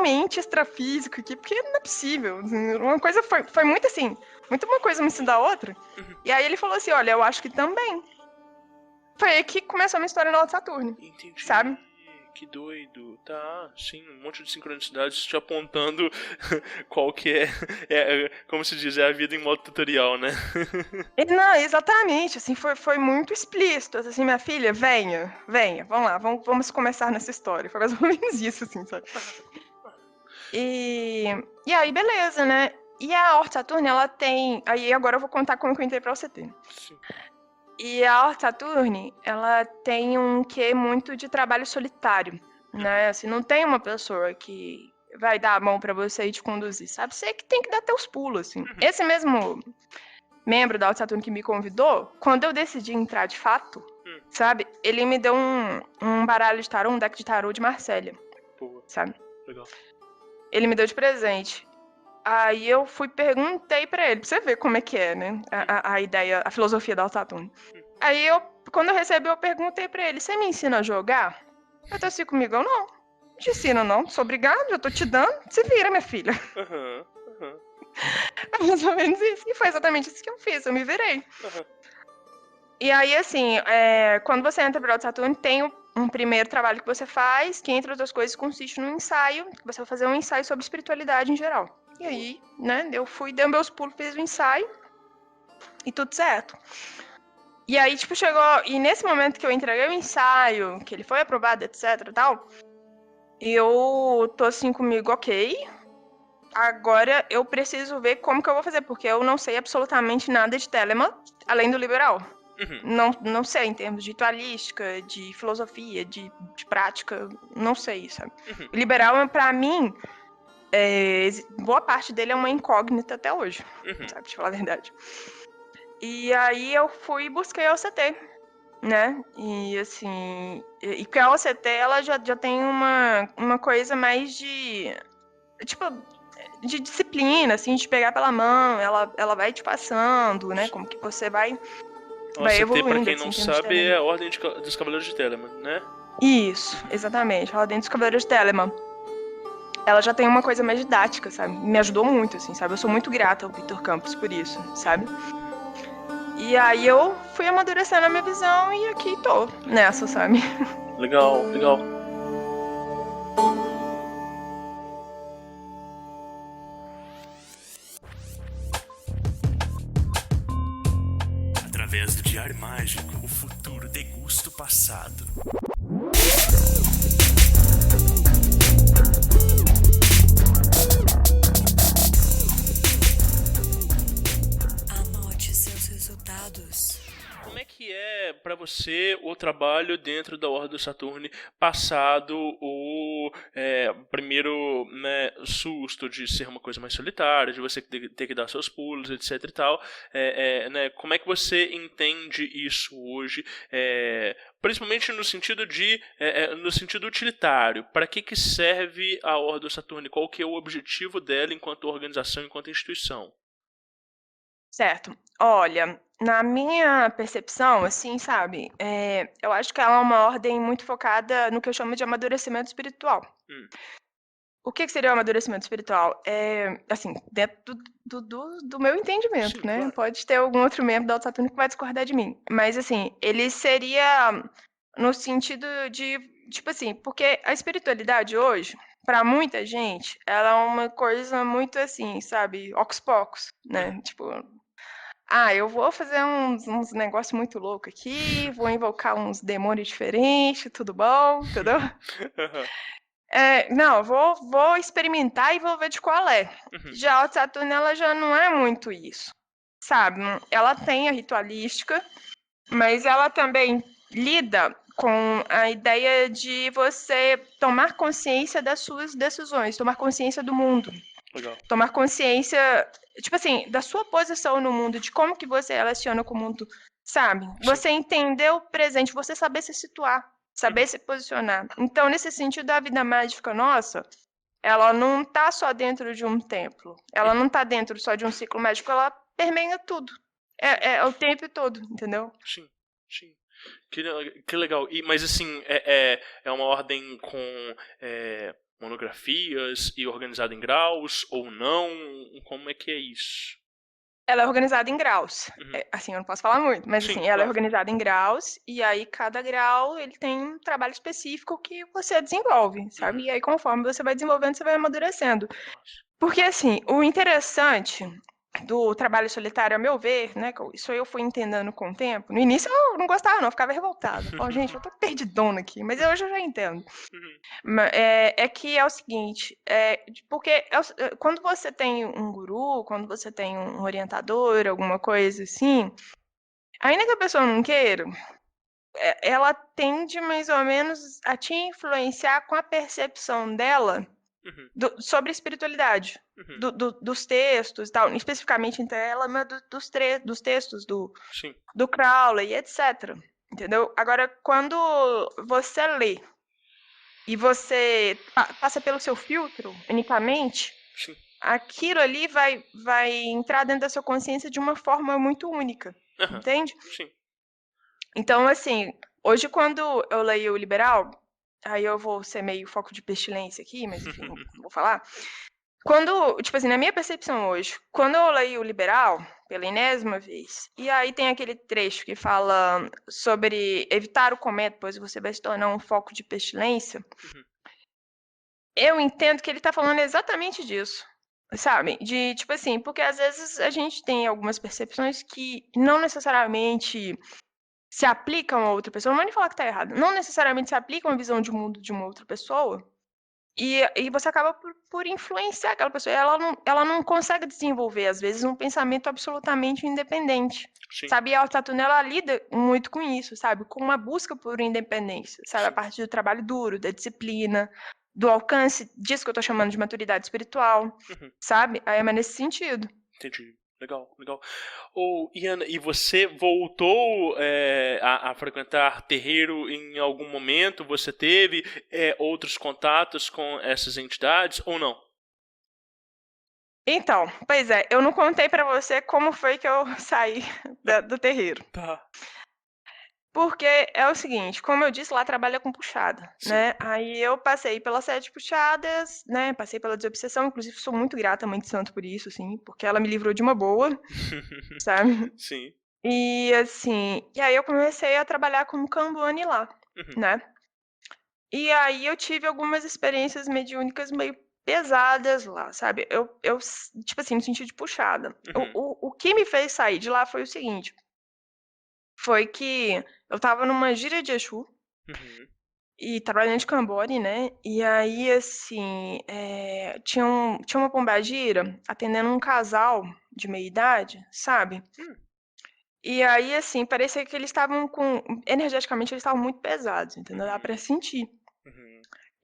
ente extrafísico aqui, porque não é possível. Uma coisa foi muito assim, muito uma coisa me ensinou a outra. E aí ele falou assim, olha, eu acho que também. Foi aí que começou a minha história no Alto Saturno. Entendi. Sabe? Que doido. Tá, sim, um monte de sincronicidades te apontando qual que como se diz, é a vida em modo tutorial, né? Não, exatamente, assim, foi muito explícito, assim, minha filha, venha, vamos lá, vamos começar nessa história, foi mais ou menos isso, assim, sabe? E aí, beleza, né? E a Horta Saturno, ela tem, aí agora eu vou contar como que eu entrei pra UCT. Sim. E a Horta Saturno, ela tem um quê muito de trabalho solitário, né? Assim, não tem uma pessoa que vai dar a mão pra você e te conduzir, sabe? Você que tem que dar teus pulos, assim. Esse mesmo membro da Horta Saturno que me convidou, quando eu decidi entrar de fato, sabe? Ele me deu um baralho de tarô, um deck de tarô de Marsella, sabe? Legal. Ele me deu de presente. Aí eu perguntei pra ele, pra você ver como é que é, né? A ideia, a filosofia da Horta Saturno. Aí quando eu recebi, eu perguntei pra ele, você me ensina a jogar? Eu tô assim comigo, eu não te ensino não, sou obrigado, eu tô te dando, se vira, minha filha. Mais ou menos isso, e foi exatamente isso que eu fiz, eu me virei. E aí, assim, quando você entra para o Saturno, tem um primeiro trabalho que você faz, que, entre outras coisas, consiste num ensaio, que você vai fazer um ensaio sobre espiritualidade em geral. E aí, né, eu dei meus pulos, fiz o ensaio, e tudo certo. E aí, tipo, chegou, e nesse momento que eu entreguei o ensaio, que ele foi aprovado, etc e tal, eu tô assim comigo, ok, agora eu preciso ver como que eu vou fazer, porque eu não sei absolutamente nada de Telemann, além do liberal. Não sei, em termos de ritualística, de filosofia, de prática, não sei, sabe? O liberal, pra mim, boa parte dele é uma incógnita até hoje, sabe? De falar a verdade. E aí eu fui e busquei a OCT, né? E assim, e porque a OCT, ela já tem uma coisa mais de, tipo, de disciplina, assim, de pegar pela mão, ela vai te passando, né? Como que você vai evoluindo. Pra quem não assim, sabe, é a Ordem dos Cavaleiros de Telemann, né? Isso, exatamente. A Ordem dos Cavaleiros de Telemann. Ela já tem uma coisa mais didática, sabe? Me ajudou muito, assim, sabe? Eu sou muito grata ao Vitor Campos por isso, sabe? E aí eu fui amadurecendo a minha visão e aqui tô nessa, sabe? Legal, legal. Através do Diário Mágico, o futuro degusta o passado. Anote seus resultados. Como é que é pra você o trabalho dentro da Ordem do Saturno, passado o primeiro, né, susto de ser uma coisa mais solitária, de você ter que dar seus pulos, etc e tal, né, como é que você entende isso hoje, principalmente no sentido no sentido utilitário? Para que serve a Ordem do Saturno? Qual que é o objetivo dela enquanto organização, enquanto instituição? Certo. Olha, na minha percepção, assim, sabe, eu acho que ela é uma ordem muito focada no que eu chamo de amadurecimento espiritual. O que seria o amadurecimento espiritual? Assim, dentro do meu entendimento, Sim, né? claro. Pode Pode ter algum outro membro da Alto Saturno que vai discordar de mim. Mas, assim, ele seria no sentido de, tipo assim, porque a espiritualidade hoje, para muita gente, ela é uma coisa muito assim, sabe, ocus pocus, né? Tipo, eu vou fazer uns negócios muito loucos aqui, vou invocar uns demônios diferentes, tudo bom, entendeu? Não, vou experimentar e vou ver de qual é. Já a Alto Saturno, ela já não é muito isso, sabe? Ela tem a ritualística, mas ela também lida com a ideia de você tomar consciência das suas decisões, tomar consciência do mundo, Legal. tomar consciência, tipo assim, da sua posição no mundo, de como que você relaciona com o mundo, sabe? Você entender o presente, você saber se situar, saber se posicionar. Então, nesse sentido, a vida mágica nossa, ela não tá só dentro de um templo, ela não tá dentro só de um ciclo mágico, ela permeia tudo. É o tempo todo, entendeu? Sim, sim. Que legal. Mas assim, é uma ordem com monografias e organizada em graus ou não? Como é que é isso? Ela é organizada em graus. Assim, eu não posso falar muito, mas Sim, assim, ela claro. é organizada em graus, e aí cada grau ele tem um trabalho específico que você desenvolve, sabe? E aí conforme você vai desenvolvendo, você vai amadurecendo. Nossa. Porque assim, o interessante do trabalho solitário, a meu ver, né, isso eu fui entendendo com o tempo. No início eu não gostava não, eu ficava revoltada. Falava, gente, eu tô perdidona aqui, mas hoje eu já entendo. É que é o seguinte, porque quando você tem um guru, quando você tem um orientador, alguma coisa assim, ainda que a pessoa não queira, ela tende mais ou menos a te influenciar com a percepção dela sobre a espiritualidade, dos textos e tal, especificamente entre ela, mas dos textos Sim. do Crowley, etc. Entendeu? Agora, quando você lê e você passa pelo seu filtro, unicamente, Sim. aquilo ali vai entrar dentro da sua consciência de uma forma muito única, entende? Sim. Então, assim, hoje quando eu leio o Liberal, aí eu vou ser meio foco de pestilência aqui, mas enfim, vou falar. Quando, tipo assim, na minha percepção hoje, quando eu leio o Liberal, pela enésima vez, e aí tem aquele trecho que fala sobre evitar o cometa, pois você vai se tornar um foco de pestilência, eu entendo que ele tá falando exatamente disso, sabe? De, tipo assim, porque às vezes a gente tem algumas percepções que não necessariamente se aplicam a outra pessoa, não vou nem falar que tá errado, não necessariamente se aplicam à visão de mundo de uma outra pessoa, e você acaba por influenciar aquela pessoa. Ela não consegue desenvolver, às vezes, um pensamento absolutamente independente. Sim. Sabe? E a Altatuna, ela lida muito com isso, sabe? Com uma busca por independência, sabe? A partir do trabalho duro, da disciplina, do alcance disso que eu tô chamando de maturidade espiritual, sabe? Aí é mais nesse sentido. Entendi. Legal, legal. Iana, e você voltou a frequentar terreiro em algum momento? Você teve outros contatos com essas entidades ou não? Então, pois é, eu não contei pra você como foi que eu saí do terreiro. Tá. Porque é o seguinte, como eu disse, lá trabalha com puxada, né? Aí eu passei pelas 7 puxadas, né? Passei pela desobsessão, inclusive sou muito grata à Mãe de Santo por isso, assim, porque ela me livrou de uma boa, sabe? Sim. E assim, e aí eu comecei a trabalhar como Kambone lá, né? E aí eu tive algumas experiências mediúnicas meio pesadas lá, sabe? Eu tipo assim, no sentido de puxada. O que me fez sair de lá foi o seguinte, foi que eu estava numa gira de Exu, e trabalhando de Cambori, né? E aí, assim, tinha uma pombagira atendendo um casal de meia-idade, sabe? E aí, assim, parecia que eles estavam energeticamente, eles estavam muito pesados, entendeu? Dá pra sentir.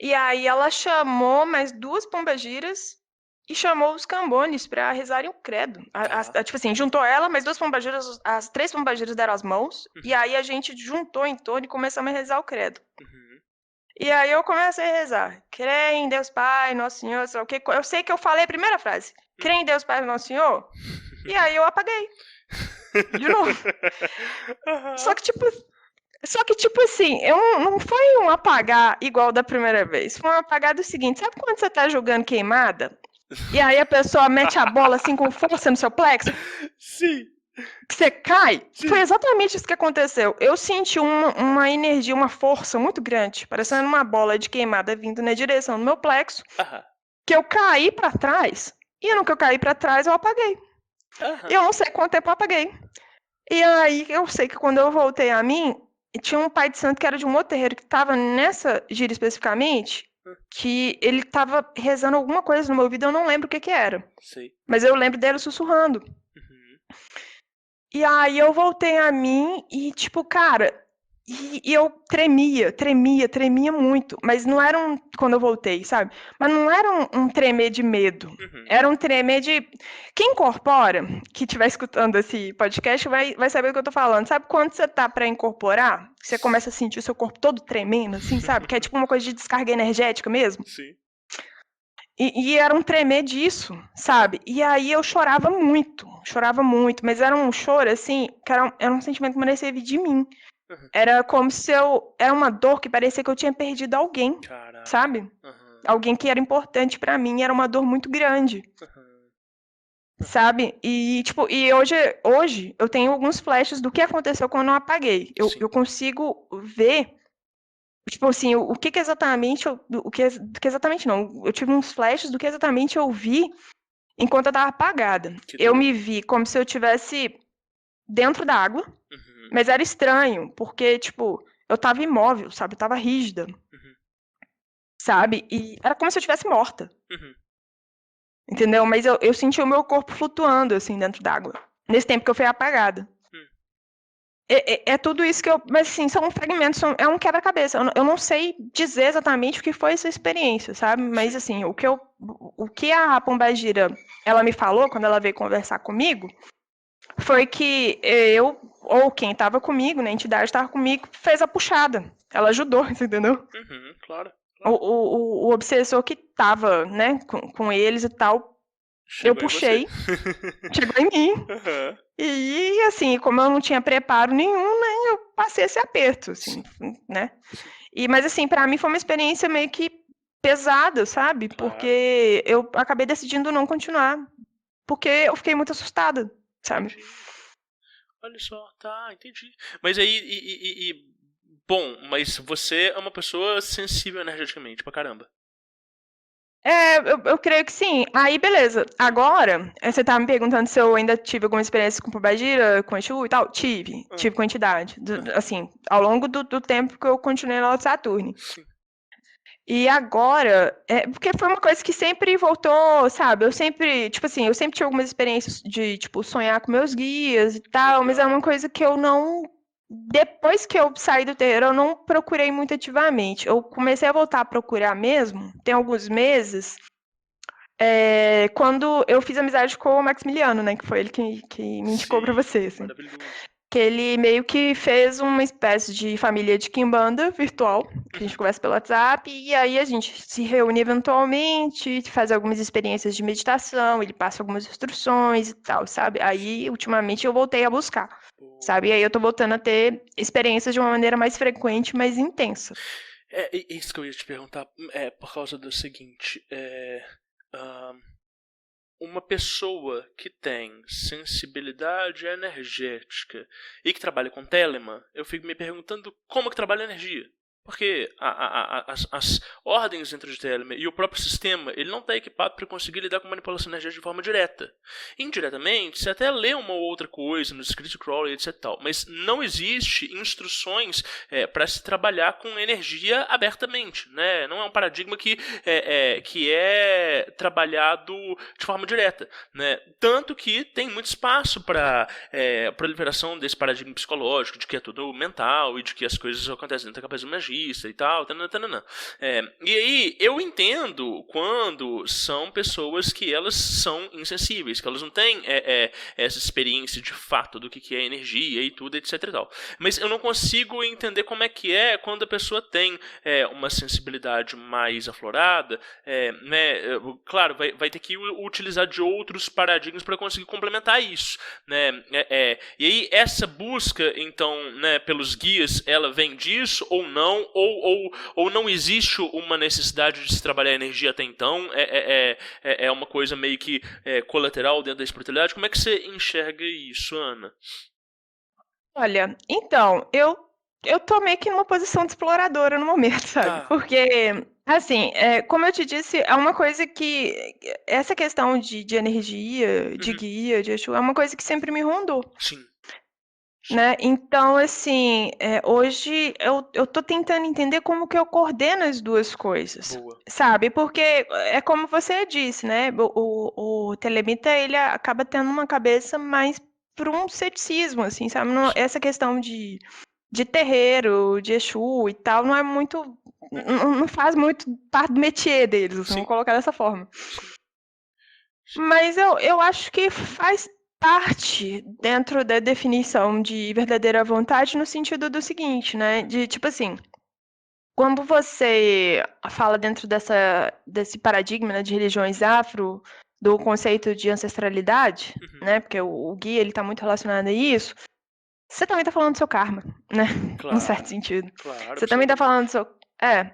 E aí ela chamou mais 2 pombagiras e chamou os cambones pra rezarem o credo. Tipo assim, juntou ela, mais 2 pombagiras, as 3 pombagiras deram as mãos, e aí a gente juntou em torno e começamos a rezar o credo. E aí eu comecei a rezar. Crê em Deus Pai, Nosso Senhor, eu sei que eu falei a primeira frase. Crê em Deus Pai, Nosso Senhor. E aí eu apaguei. De novo. Só que tipo assim, não foi um apagar igual da primeira vez. Foi um apagar do seguinte, sabe quando você tá jogando queimada? E aí a pessoa mete a bola assim com força no seu plexo? Sim. Que você cai? Foi exatamente isso que aconteceu. Eu senti uma energia, uma força muito grande, parecendo uma bola de queimada vindo na direção do meu plexo, que eu caí pra trás, e no que eu caí pra trás eu apaguei. Eu não sei quanto tempo eu apaguei. E aí eu sei que quando eu voltei a mim, tinha um pai de santo que era de um outro terreiro que estava nessa gira especificamente, que ele estava rezando alguma coisa no meu ouvido, eu não lembro o que era. Sei. Mas eu lembro dele sussurrando. E aí eu voltei a mim e, tipo, cara, E eu tremia muito. Mas não era quando eu voltei, sabe? Mas não era um tremer de medo. Era um tremer de. Quem incorpora, que estiver escutando esse podcast, vai saber do que eu tô falando. Sabe quando você tá pra incorporar? Você começa a sentir o seu corpo todo tremendo, assim, sabe? Que é tipo uma coisa de descarga energética mesmo. Sim. E era um tremer disso, sabe? E aí eu chorava muito, mas era um choro, assim, que era um sentimento que parecia vir de mim. Era como se era uma dor que parecia que eu tinha perdido alguém, Caraca. sabe? Uhum. Alguém que era importante pra mim, era uma dor muito grande, sabe? E, tipo, hoje eu tenho alguns flashes do que aconteceu quando eu apaguei. Sim. Eu consigo ver, tipo assim, o que exatamente, do que exatamente não, eu tive uns flashes do que exatamente eu vi enquanto eu tava apagada. Que Eu doido. me vi como se eu tivesse dentro da água, mas era estranho, porque, tipo, eu tava imóvel, sabe? Eu tava rígida, sabe? E era como se eu estivesse morta, entendeu? Mas eu senti o meu corpo flutuando, assim, dentro d'água, nesse tempo que eu fui apagada. É tudo isso que eu... Mas, assim, são fragmentos, é um quebra-cabeça. Eu não sei dizer exatamente o que foi essa experiência, sabe? Mas, assim, o que a Pombagira, ela me falou, quando ela veio conversar comigo, foi que eu, ou quem estava comigo, né, a entidade estava comigo, fez a puxada. Ela ajudou, entendeu? Claro. O obsessor que estava, né, com eles e tal, Chegou eu puxei, chegou em mim. E, assim, como eu não tinha preparo nenhum, né, eu passei esse aperto, assim, né? Mas, assim, pra mim foi uma experiência meio que pesada, sabe? Porque eu acabei decidindo não continuar. Porque eu fiquei muito assustada, sabe? Olha só, tá, entendi. Mas aí, bom, mas você é uma pessoa sensível energeticamente pra caramba. Eu creio que sim. Aí, beleza. Agora, você tá me perguntando se eu ainda tive alguma experiência com Pombagira, com Exu e tal? Tive com a entidade. Assim, ao longo do tempo que eu continuei na Saturne. E agora, porque foi uma coisa que sempre voltou, sabe? Eu sempre tive algumas experiências de, tipo, sonhar com meus guias e tal, mas é uma coisa que eu não... Depois que eu saí do terreiro, eu não procurei muito ativamente. Eu comecei a voltar a procurar mesmo, tem alguns meses, quando eu fiz amizade com o Maximiliano, né? Que foi ele que me indicou pra você, assim. Que ele meio que fez uma espécie de família de Kimbanda virtual, que a gente conversa pelo WhatsApp, e aí a gente se reúne eventualmente, faz algumas experiências de meditação, ele passa algumas instruções e tal, sabe? Aí, ultimamente, eu voltei a buscar, sabe? E aí eu tô voltando a ter experiências de uma maneira mais frequente, mais intensa. É isso que eu ia te perguntar, por causa do seguinte, uma pessoa que tem sensibilidade energética e que trabalha com Telemann, eu fico me perguntando como que trabalha a energia. Porque as ordens dentro de Telemann e o próprio sistema, ele não está equipado para conseguir lidar com manipulação energética de forma direta. Indiretamente, você até lê uma ou outra coisa no script crawler, etc. Mas não existe instruções para se trabalhar com energia abertamente. Né? Não é um paradigma que é trabalhado de forma direta. Né? Tanto que tem muito espaço para proliferação desse paradigma psicológico, de que é tudo mental e de que as coisas acontecem dentro da cabeça do magista e tal, e aí eu entendo quando são pessoas que elas são insensíveis, que elas não têm essa experiência de fato do que é energia e tudo, etc e tal. Mas eu não consigo entender como é que é quando a pessoa tem uma sensibilidade mais aflorada, né? Claro, vai ter que utilizar de outros paradigmas para conseguir complementar isso, né? E aí essa busca, então, né, pelos guias, ela vem disso ou não? Ou não existe uma necessidade de se trabalhar a energia até então? É uma coisa meio que colateral dentro da espiritualidade? Como é que você enxerga isso, Ana? Olha, então, eu tô meio que numa posição de exploradora no momento, sabe? Porque, assim, como eu te disse, é uma coisa que... Essa questão de energia, de guia, de Exu, é uma coisa que sempre me rondou. Sim. Né? Então, assim, hoje eu tô tentando entender como que eu coordeno as duas coisas, sabe? Porque é como você disse, né? O telemita, ele acaba tendo uma cabeça mais para um ceticismo, assim, sabe? Essa questão de de terreiro, de Exu e tal, não é muito. Não faz muito parte do métier deles, assim, Sim. vamos colocar dessa forma. Mas eu acho que faz parte dentro da definição de verdadeira vontade no sentido do seguinte, né? De tipo assim, quando você fala dentro desse paradigma, né, de religiões afro, do conceito de ancestralidade, né? Porque o guia ele está muito relacionado a isso. Você também está falando do seu karma, né? Claro, Num certo sentido. claro, Você também está absolutamente. falando do seu.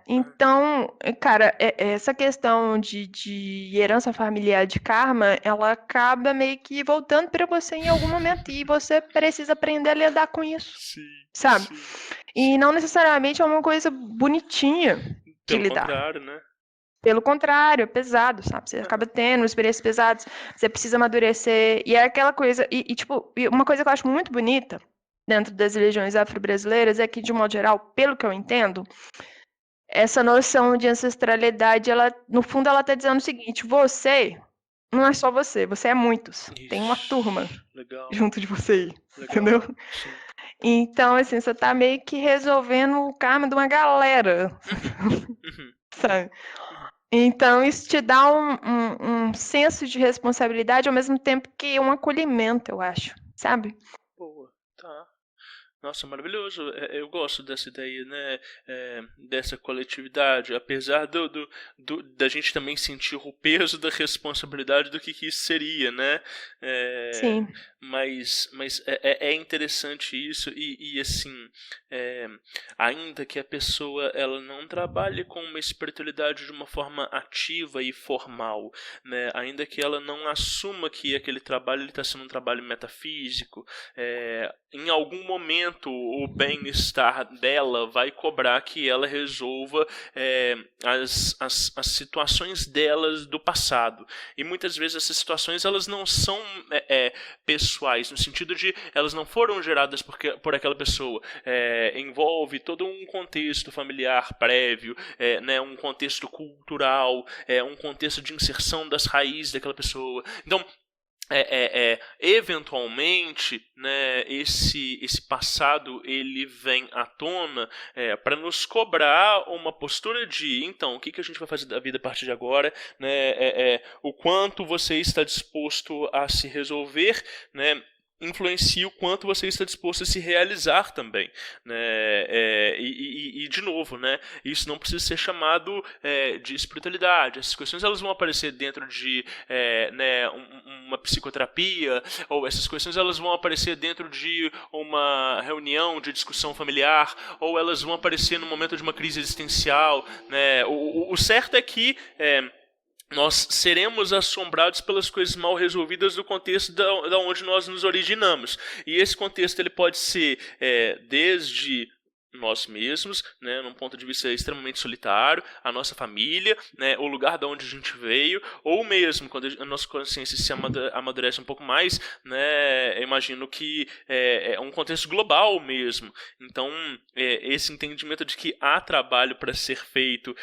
Então, cara, essa questão de herança familiar de karma, ela acaba meio que voltando para você em algum momento e você precisa aprender a lidar com isso, Sim, sabe? sim. E não necessariamente é uma coisa bonitinha de Pelo lidar. contrário, né? Pelo contrário, é pesado, sabe? Você acaba tendo experiências pesadas, você precisa amadurecer. E é aquela coisa. Tipo, uma coisa que eu acho muito bonita dentro das religiões afro-brasileiras é que, de um modo geral, pelo que eu entendo, essa noção de ancestralidade, ela, no fundo, ela tá dizendo o seguinte: você não é só você, você é muitos. Tem uma Isso. turma Legal, junto de você, legal. entendeu? Sim. Então, assim, você tá meio que resolvendo o karma de uma galera, Uhum. sabe? Então, isso te dá um senso de responsabilidade ao mesmo tempo que um acolhimento, eu acho, sabe? Boa, tá. Nossa, maravilhoso. Eu gosto dessa ideia, né? Dessa coletividade. Apesar da gente também sentir o peso da responsabilidade do que isso seria, né? Sim. Mas é interessante isso e assim, ainda que a pessoa ela não trabalhe com uma espiritualidade de uma forma ativa e formal, né? Ainda que ela não assuma que aquele trabalho está sendo um trabalho metafísico, em algum momento o bem-estar dela vai cobrar que ela resolva as situações delas do passado. E muitas vezes essas situações elas não são pessoais, no sentido de elas não foram geradas por aquela pessoa. Envolve todo um contexto familiar prévio, né, um contexto cultural, um contexto de inserção das raízes daquela pessoa. Então, eventualmente, né, esse passado ele vem à tona para nos cobrar uma postura de, então, o que a gente vai fazer da vida a partir de agora, né, o quanto você está disposto a se resolver, né, influencia o quanto você está disposto a se realizar também, né? E de novo, né? Isso não precisa ser chamado de espiritualidade. Essas questões elas vão aparecer dentro de né, uma psicoterapia, ou essas questões elas vão aparecer dentro de uma reunião de discussão familiar, ou elas vão aparecer no momento de uma crise existencial, né? O certo é que nós seremos assombrados pelas coisas mal resolvidas do contexto da onde nós nos originamos. E esse contexto ele pode ser desde nós mesmos, né, num ponto de vista extremamente solitário, a nossa família, né, o lugar de onde a gente veio, ou mesmo quando a nossa consciência se amadurece um pouco mais, né, eu imagino que é um contexto global mesmo. Então, esse entendimento de que há trabalho para ser feito,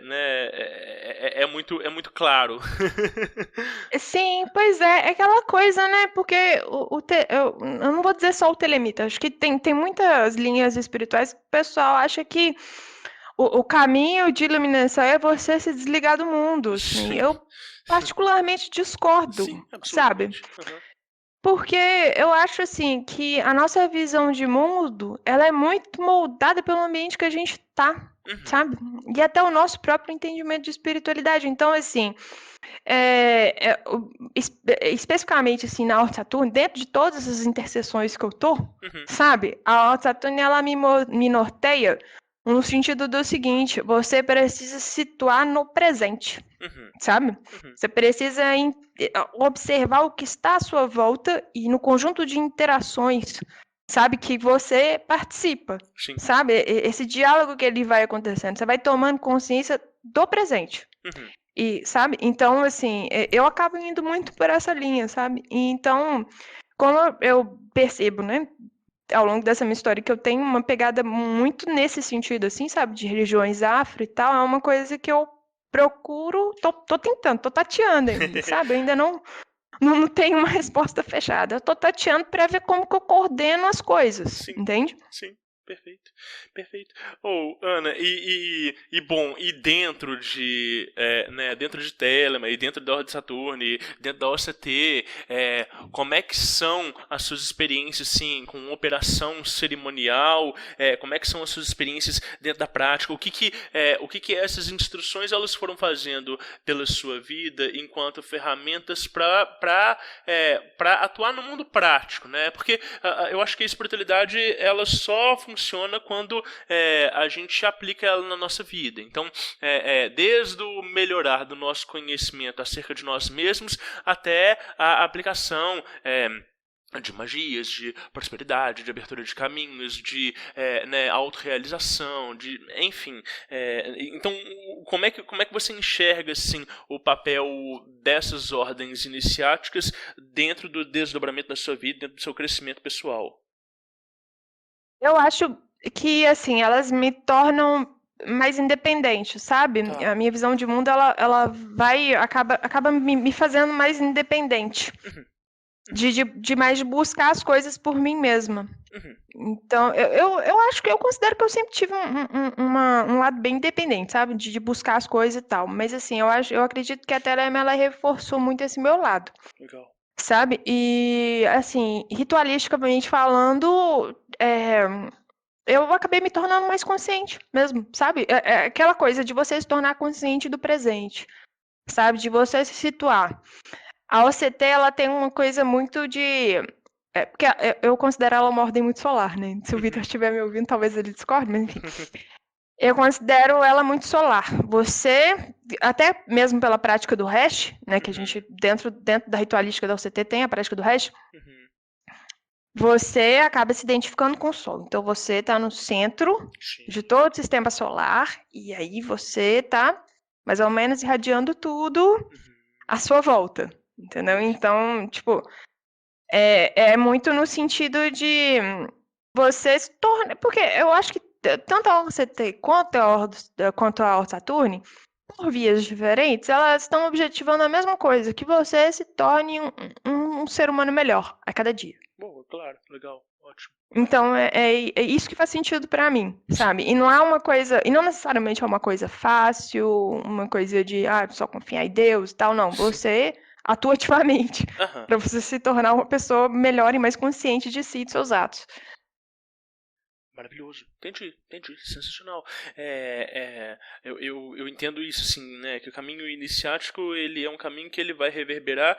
né, é muito claro. Sim, pois é aquela coisa, né? Porque eu não vou dizer só o telemita, acho que tem muitas linhas espirituais que o pessoal acha que o caminho de iluminação é você se desligar do mundo, assim. Sim. Eu particularmente discordo, Sim, sabe? absolutamente. Uhum. Porque eu acho assim que a nossa visão de mundo, ela é muito moldada pelo ambiente que a gente tá, sabe? E até o nosso próprio entendimento de espiritualidade. Então, assim, especificamente assim na Horta Saturno, dentro de todas essas interseções que eu tô, sabe? A Horta Saturno, ela me norteia no sentido do seguinte: você precisa se situar no presente, sabe? Você precisa observar o que está à sua volta e no conjunto de interações, sabe, que você participa, Sim. sabe? Esse diálogo que ele vai acontecendo, você vai tomando consciência do presente. E, sabe? Então, assim, eu acabo indo muito por essa linha, sabe? E, então, como eu percebo, né, ao longo dessa minha história, que eu tenho uma pegada muito nesse sentido, assim, sabe? De religiões afro e tal, é uma coisa que eu procuro, tô tentando, tô tateando ainda, sabe? Eu ainda não tenho uma resposta fechada. Eu tô tateando para ver como que eu coordeno as coisas, Sim. entende? Sim. Perfeito, perfeito. Ana, bom, e dentro de, dentro de Telema, e dentro da Ordem de Saturno, e dentro da OCT, como é que são as suas experiências, sim, com operação cerimonial? Como é que são as suas experiências dentro da prática? O que essas instruções elas foram fazendo pela sua vida enquanto ferramentas para atuar no mundo prático, né? Porque eu acho que a espiritualidade ela só funciona quando a gente aplica ela na nossa vida. Então, desde o melhorar do nosso conhecimento acerca de nós mesmos até a aplicação de magias, de prosperidade, de abertura de caminhos, de autorrealização, enfim. Então, como é que você enxerga assim, o papel dessas ordens iniciáticas dentro do desdobramento da sua vida, dentro do seu crescimento pessoal? Eu acho que, assim, elas me tornam mais independente, sabe? Tá. A minha visão de mundo, ela acaba me fazendo mais independente. De mais buscar as coisas por mim mesma. Então, eu acho que eu considero que eu sempre tive um lado bem independente, sabe? De buscar as coisas e tal. Mas, assim, eu acredito que a Telema, ela reforçou muito esse meu lado. Legal. Sabe? E, assim, ritualisticamente falando, eu acabei me tornando mais consciente mesmo, sabe? É aquela coisa de você se tornar consciente do presente, sabe? De você se situar. A OCT, ela tem uma coisa muito de... porque eu considero ela uma ordem muito solar, né? Se o Vitor estiver me ouvindo, talvez ele discorde, mas enfim. Eu considero ela muito solar. Você, até mesmo pela prática do hash, né? Que a gente, dentro da ritualística da OCT, tem a prática do hash. Você acaba se identificando com o Sol. Então, você está no centro de todo o sistema solar, e aí você está, mais ou menos, irradiando tudo à sua volta. Entendeu? Então, tipo, é muito no sentido de você se torna... Porque eu acho que tanto a OCT quanto a Ordem Saturne, por vias diferentes, elas estão objetivando a mesma coisa, que você se torne um ser humano melhor a cada dia. Boa, claro, legal, ótimo. Então, é isso que faz sentido pra mim, sabe? E não é uma coisa... E não necessariamente é uma coisa fácil, uma coisa de, só confiar em Deus e tal, não. Você atua ativamente para você se tornar uma pessoa melhor e mais consciente de si e de seus atos. Maravilhoso. Entendi. Sensacional. Eu entendo isso, assim, né? Que o caminho iniciático, ele é um caminho que ele vai reverberar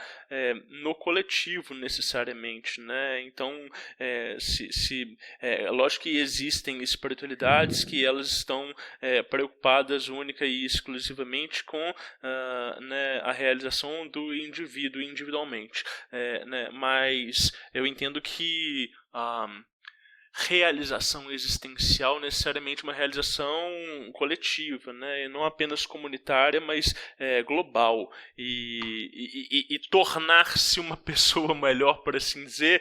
no coletivo, necessariamente, né? Então, lógico que existem espiritualidades que elas estão preocupadas única e exclusivamente com a realização do indivíduo individualmente, né? Mas eu entendo que realização existencial necessariamente uma realização coletiva, né? E não apenas comunitária, mas global. E tornar-se uma pessoa melhor, por assim dizer,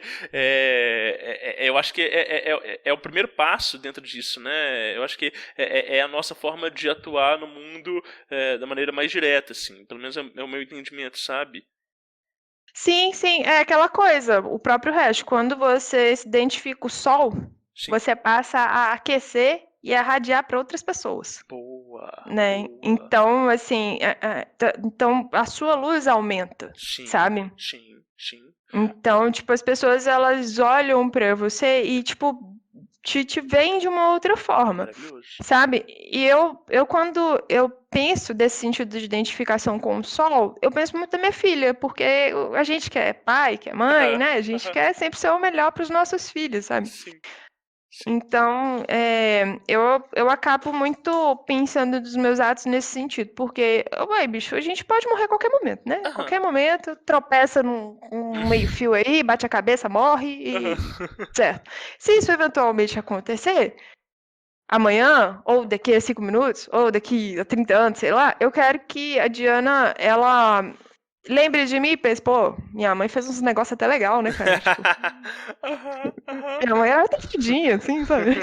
eu acho que é o primeiro passo dentro disso, né? Eu acho que é a nossa forma de atuar no mundo da maneira mais direta, assim. Pelo menos é o meu entendimento, sabe? Sim, é aquela coisa, o próprio hash, quando você se identifica o Sol, você passa a aquecer e a radiar para outras pessoas. Boa. Né? Boa. Então, assim, então a sua luz aumenta, sabe? Sim. Então, tipo, as pessoas, elas olham para você e, tipo, te veem de uma outra forma, sabe? E eu quando eu penso desse sentido de identificação com o Sol, eu penso muito na minha filha, porque a gente que é pai, que é mãe, né? A gente quer sempre ser o melhor para os nossos filhos, sabe? Sim. Então, eu acabo muito pensando dos meus atos nesse sentido, porque, bicho, a gente pode morrer a qualquer momento, né? A qualquer momento, tropeça num meio-fio aí, bate a cabeça, morre e... Certo. Se isso eventualmente acontecer, amanhã, ou daqui a 5 minutos, ou daqui a 30 anos, sei lá, eu quero que a Diana, ela lembre de mim e pense, pô, minha mãe fez uns negócios até legal, né, cara? Tipo, Aham, aham. minha mãe era até fudinha, assim, sabe?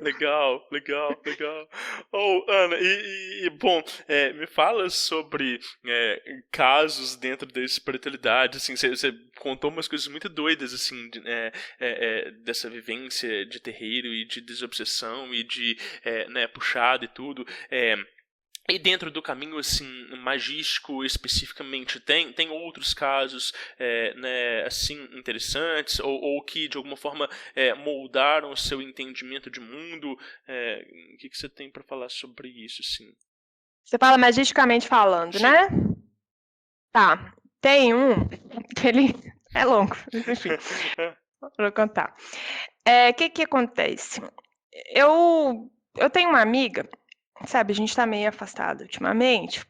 Legal, legal, legal. Oh, Ana, bom, me fala sobre casos dentro da espiritualidade, assim, você contou umas coisas muito doidas, assim, dessa vivência de terreiro e de desobsessão e de, né, puxada e tudo. E dentro do caminho assim magístico especificamente tem outros casos né, assim interessantes ou que de alguma forma moldaram o seu entendimento de mundo. O que você tem para falar sobre isso assim? Você fala magisticamente falando, né? Tá. Tem um que ele é longo, mas enfim, vou contar. Que acontece? Eu tenho uma amiga, sabe, a gente tá meio afastado ultimamente,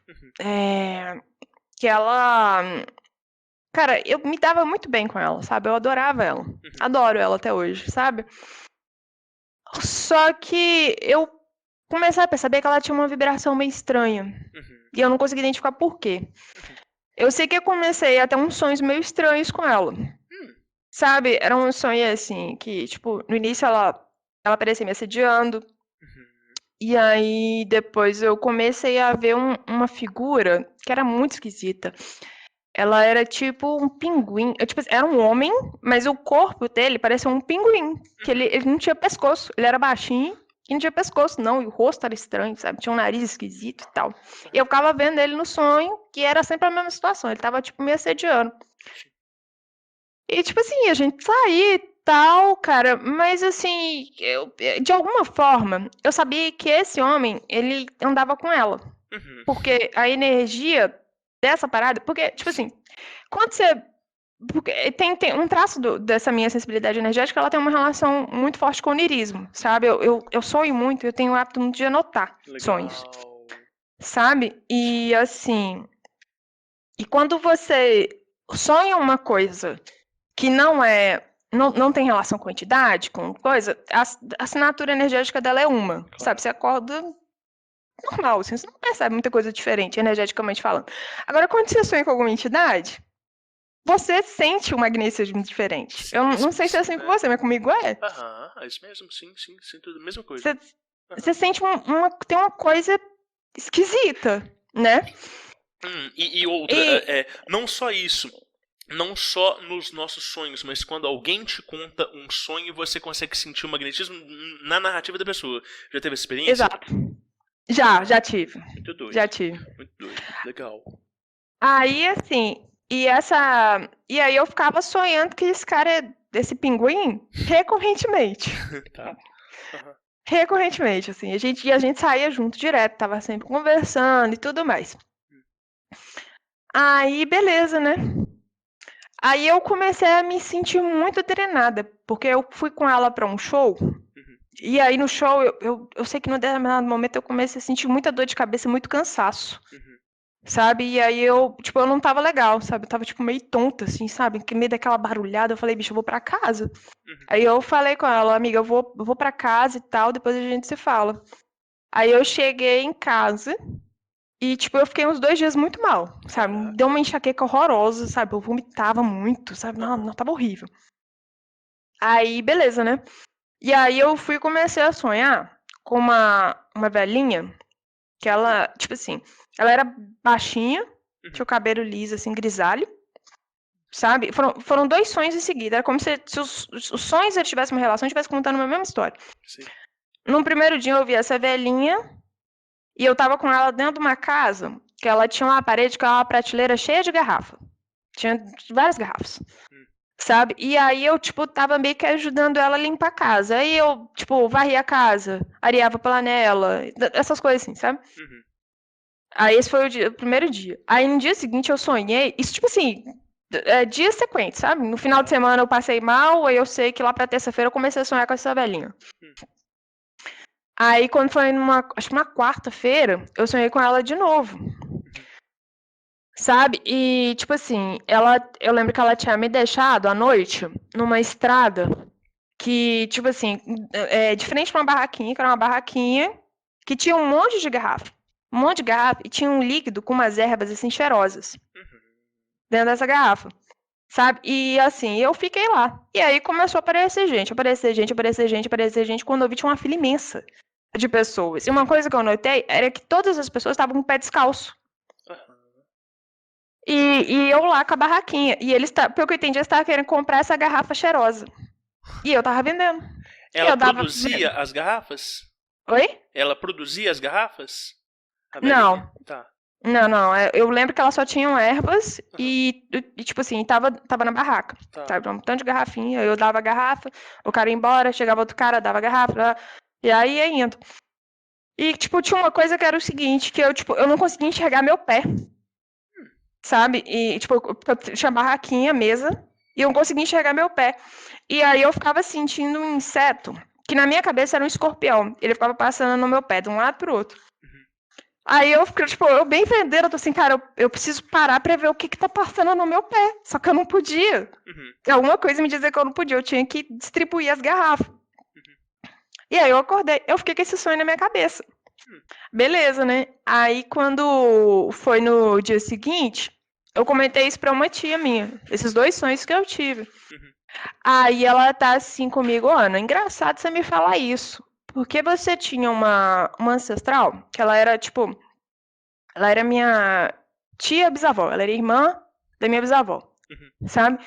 que ela... Cara, eu me dava muito bem com ela, sabe? Eu adorava ela. Adoro ela até hoje, sabe? Só que eu comecei a perceber que ela tinha uma vibração meio estranha. E eu não conseguia identificar por quê. Eu sei que eu comecei a ter uns sonhos meio estranhos com ela. Sabe? Era um sonho assim, que, tipo, no início ela parecia me assediando. E aí, depois eu comecei a ver uma figura que era muito esquisita. Ela era tipo um pinguim. Tipo, era um homem, mas o corpo dele parecia um pinguim. Que ele não tinha pescoço. Ele era baixinho e não tinha pescoço, não. E o rosto era estranho, sabe? Tinha um nariz esquisito e tal. E eu ficava vendo ele no sonho, que era sempre a mesma situação. Ele tava, tipo, me assediando. E, tipo assim, a gente saía e tal, cara. Mas, assim, de alguma forma, eu sabia que esse homem, ele andava com ela. Porque a energia dessa parada... Porque, tipo assim, quando você... Porque tem um traço dessa minha sensibilidade energética, ela tem uma relação muito forte com o onirismo, sabe? Eu sonho muito, eu tenho o hábito muito de anotar sonhos, sabe? E, assim... E quando você sonha uma coisa que não tem relação com entidade, com coisa, a assinatura energética dela é uma, sabe? Você acorda normal, assim, você não percebe muita coisa diferente, energeticamente falando. Agora, quando você sonha com alguma entidade, você sente um magnetismo diferente. Eu não sei se é assim com você, mas comigo é. É isso mesmo, sim, sinto a mesma coisa. Você sente tem uma coisa esquisita, né? E outra, não só isso. Não só nos nossos sonhos, mas quando alguém te conta um sonho, você consegue sentir o magnetismo na narrativa da pessoa. Já teve essa experiência? Exato. Já tive. Muito doido. Já tive. Muito doido. Legal. Aí, assim, e aí eu ficava sonhando que esse cara, desse pinguim, recorrentemente. Tá. Recorrentemente, assim. A gente saía junto direto, tava sempre conversando e tudo mais. Aí, beleza, né? Aí eu comecei a me sentir muito drenada, porque eu fui com ela para um show, e aí no show eu sei que no determinado momento eu comecei a sentir muita dor de cabeça, muito cansaço, sabe? E aí eu não tava legal, sabe? Eu tava tipo meio tonta, assim, sabe? Que meio daquela barulhada, eu falei, bicho, eu vou pra casa. Aí eu falei com ela, amiga, eu vou pra casa e tal, depois a gente se fala. Aí eu cheguei em casa... E, tipo, eu fiquei uns 2 dias muito mal, sabe? Deu uma enxaqueca horrorosa, sabe? Eu vomitava muito, sabe? Não, tava horrível. Aí, beleza, né? E aí eu fui e comecei a sonhar com uma velhinha, que ela, tipo assim, ela era baixinha, tinha o cabelo liso, assim, grisalho, sabe? Foram 2 sonhos em seguida. Era como se os sonhos tivessem uma relação, estivessem contando a mesma história. Sim. No primeiro dia eu vi essa velhinha, e eu tava com ela dentro de uma casa, que ela tinha uma parede que era uma prateleira cheia de garrafa. Tinha várias garrafas, sabe? E aí eu, tava meio que ajudando ela a limpar a casa. Aí eu, varria a casa, areava a panela, essas coisas assim, sabe? Aí esse foi o primeiro dia. Aí no dia seguinte eu sonhei, isso dias sequentes, sabe? No final de semana eu passei mal, aí eu sei que lá pra terça-feira eu comecei a sonhar com essa velhinha. Aí, quando foi acho que uma quarta-feira, eu sonhei com ela de novo. Sabe? E, tipo assim, eu lembro que ela tinha me deixado à noite numa estrada que, tipo assim, de frente pra uma barraquinha, que era uma barraquinha que tinha um monte de garrafa. Um monte de garrafa e tinha um líquido com umas ervas, assim, cheirosas. dentro dessa garrafa, sabe? E assim, eu fiquei lá. E aí começou a aparecer gente, Quando eu vi, tinha uma fila imensa de pessoas. E uma coisa que eu notei era que todas as pessoas estavam com o pé descalço. E eu lá com a barraquinha. E eles, pelo que eu entendi, eles estavam querendo comprar essa garrafa cheirosa. E eu tava vendendo. Ela eu dava- produzia as garrafas? Oi? Ela produzia as garrafas? A Não. velhinha? Tá. Não. Eu lembro que elas só tinham ervas e tipo assim, tava na barraca. Tá. Sabe? Um tanto de garrafinha. Eu dava a garrafa, o cara ia embora, chegava outro cara, dava a garrafa. E aí ia indo. E, tipo, tinha uma coisa que era o seguinte, que eu não conseguia enxergar meu pé. Sabe? E, tipo, eu tinha barraquinha, mesa, e eu não conseguia enxergar meu pé. E aí eu ficava sentindo um inseto, que na minha cabeça era um escorpião. Ele ficava passando no meu pé, de um lado pro outro. Aí eu fiquei, tipo, eu bem vendendo, eu tô assim, cara, eu preciso parar pra ver o que tá passando no meu pé. Só que eu não podia. Alguma coisa me dizia que eu não podia, eu tinha que distribuir as garrafas. E aí eu acordei, eu fiquei com esse sonho na minha cabeça. Beleza, né? Aí quando foi no dia seguinte, eu comentei isso pra uma tia minha. Esses 2 sonhos que eu tive. Aí ela tá assim comigo, Ana, engraçado você me falar isso. Porque você tinha uma ancestral, que ela era, tipo, ela era minha tia bisavó, ela era irmã da minha bisavó, sabe?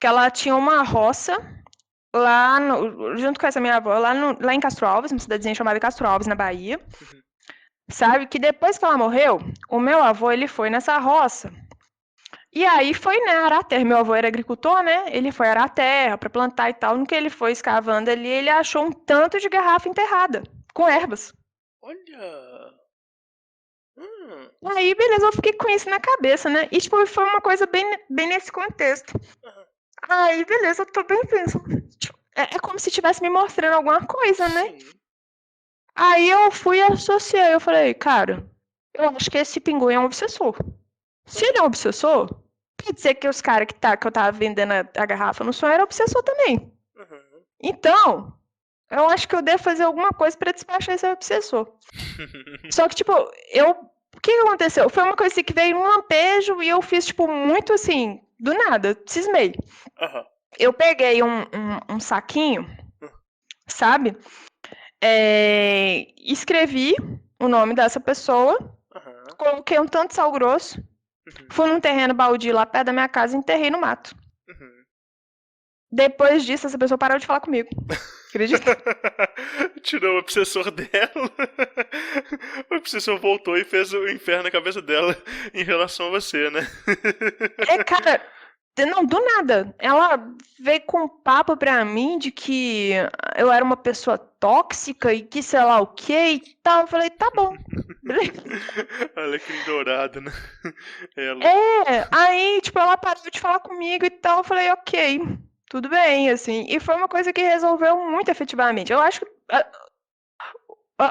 Que ela tinha uma roça lá, junto com essa minha avó, lá em Castro Alves, uma cidadezinha chamada Castro Alves, na Bahia. Sabe? Que depois que ela morreu, o meu avô, ele foi nessa roça. E aí foi, né, arar a terra. Meu avô era agricultor, né? Ele foi arar a terra pra plantar e tal. No que ele foi escavando ali, ele achou um tanto de garrafa enterrada, com ervas. Olha. Aí, beleza, eu fiquei com isso na cabeça, né? E, tipo, foi uma coisa bem nesse contexto. Aí, beleza, eu tô bem pensando. Tipo, é como se estivesse me mostrando alguma coisa, né? Sim. Aí eu fui e associei. Eu falei, cara, eu acho que esse pinguim é um obsessor. Se ele é um obsessor, quer dizer que os caras que eu tava vendendo a garrafa no sonho era obsessor também. Então, eu acho que eu devo fazer alguma coisa pra despachar esse obsessor. Só que, tipo, o que aconteceu? Foi uma coisa assim que veio um lampejo e eu fiz, tipo, muito assim, do nada, cismei. Eu peguei um saquinho, sabe? Escrevi o nome dessa pessoa, coloquei um tanto de sal grosso, fui num terreno baldio lá perto da minha casa e enterrei no mato. Depois disso, essa pessoa parou de falar comigo. Acredita? Tirou o obsessor dela. O obsessor voltou e fez o inferno na cabeça dela em relação a você, né? Cara, não, do nada. Ela veio com um papo pra mim de que eu era uma pessoa tóxica e que sei lá o que e tal. Eu falei, tá bom. Olha que dourado, né? Ela. Aí, tipo, ela parou de falar comigo e tal. Eu falei, ok, tudo bem, assim. E foi uma coisa que resolveu muito efetivamente. Eu acho que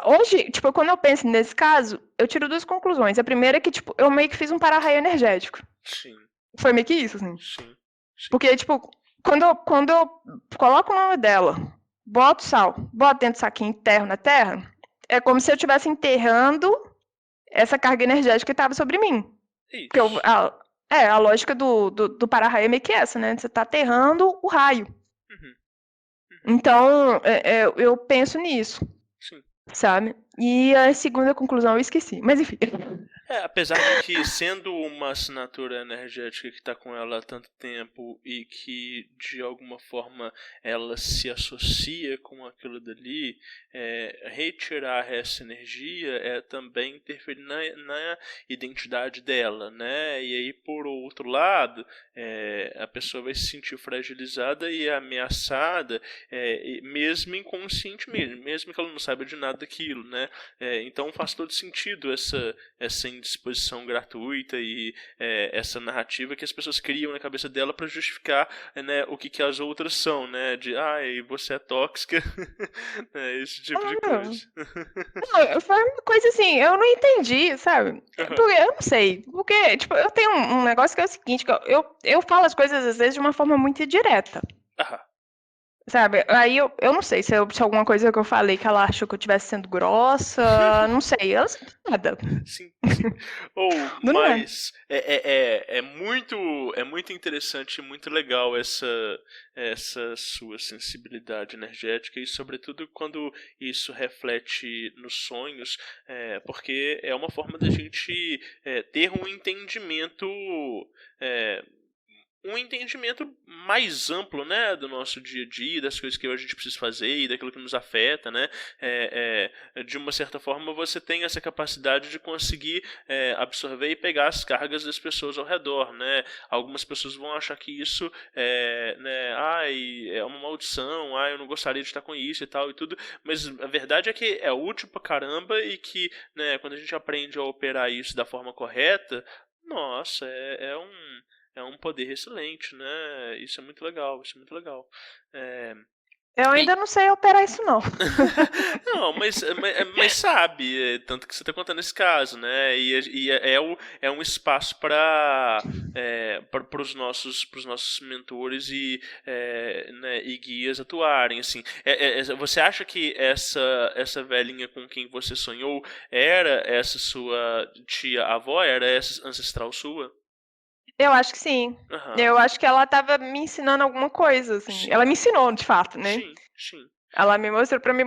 hoje, tipo, quando eu penso nesse caso, eu tiro 2 conclusões. A primeira é que, tipo, eu meio que fiz um para-raio energético. Sim. Foi meio que isso, assim. Sim. Porque, tipo, quando eu coloco o nome dela, boto sal, boto dentro do saquinho, enterro na terra, é como se eu estivesse enterrando essa carga energética que estava sobre mim. Isso. Porque a lógica do para-raio é meio que essa, né? Você tá aterrando o raio. Então, eu penso nisso. Sim. Sabe? E a segunda conclusão eu esqueci. Mas enfim. Apesar de que, sendo uma assinatura energética que está com ela há tanto tempo e que, de alguma forma, ela se associa com aquilo dali, retirar essa energia é também interferir na identidade dela, né? E aí, por outro lado, a pessoa vai se sentir fragilizada e ameaçada, mesmo inconscientemente, mesmo que ela não saiba de nada daquilo, né? Então faz todo sentido essa indisposição gratuita e essa narrativa que as pessoas criam na cabeça dela para justificar, né, o que as outras são, né? De, você é tóxica, esse tipo de coisa. Não, foi uma coisa assim, eu não entendi, sabe? Porque eu não sei. Porque, tipo, eu tenho um negócio que é o seguinte, que eu falo as coisas às vezes de uma forma muito direta. Sabe? Aí eu não sei se alguma coisa que eu falei que ela achou que eu estivesse sendo grossa, não sei. Ela não sabe nada. Sim, sim. Ou, Do nada. mas é muito interessante e muito legal essa sua sensibilidade energética e, sobretudo, quando isso reflete nos sonhos, porque é uma forma da gente ter é, um entendimento mais amplo, né, do nosso dia a dia, das coisas que a gente precisa fazer e daquilo que nos afeta, né, de uma certa forma você tem essa capacidade de conseguir absorver e pegar as cargas das pessoas ao redor, né, algumas pessoas vão achar que isso né, é uma maldição, eu não gostaria de estar com isso e tal e tudo, mas a verdade é que é útil pra caramba e que, né, quando a gente aprende a operar isso da forma correta, nossa, é um poder excelente, né? Isso é muito legal, isso é muito legal. É, Eu ainda não sei operar isso, não. Não, mas sabe, tanto que você está contando esse caso, né? É um espaço para os nossos mentores né, e guias atuarem, assim. Você acha que essa velhinha com quem você sonhou era essa sua tia-avó? Era essa ancestral sua? Eu acho que sim. Aham. Eu acho que ela tava me ensinando alguma coisa, assim. Sim. Ela me ensinou, de fato, né? Sim, sim. Ela me mostrou pra mim.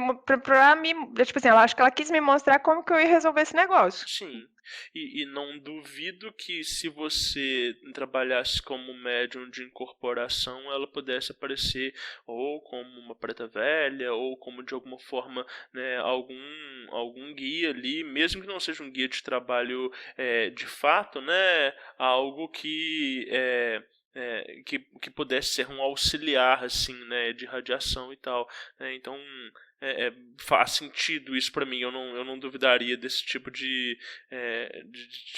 Tipo assim, ela acho que ela quis me mostrar como que eu ia resolver esse negócio. Sim. E não duvido que se você trabalhasse como médium de incorporação, ela pudesse aparecer ou como uma preta velha, ou como de alguma forma, né, algum guia ali, mesmo que não seja um guia de trabalho de fato, né, algo que pudesse ser um auxiliar assim, né, de radiação e tal, né, então faz sentido isso pra mim. Eu não duvidaria desse tipo de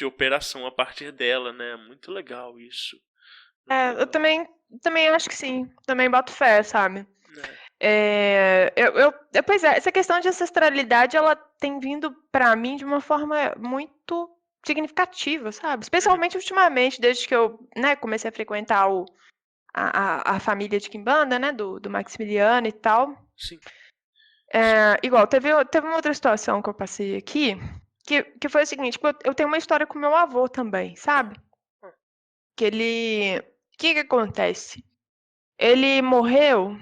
operação a partir dela, né? Muito legal isso. Muito Eu legal. também acho que sim. Também boto fé, sabe? É. Pois é, essa questão de ancestralidade, ela tem vindo pra mim de uma forma muito significativa, sabe? Especialmente ultimamente, desde que eu, né, comecei a frequentar a família de Quimbanda, né, do Maximiliano e tal. Sim. Igual, teve uma outra situação que eu passei aqui, que foi o seguinte, tipo, eu tenho uma história com meu avô também, sabe? Que ele... O que acontece? Ele morreu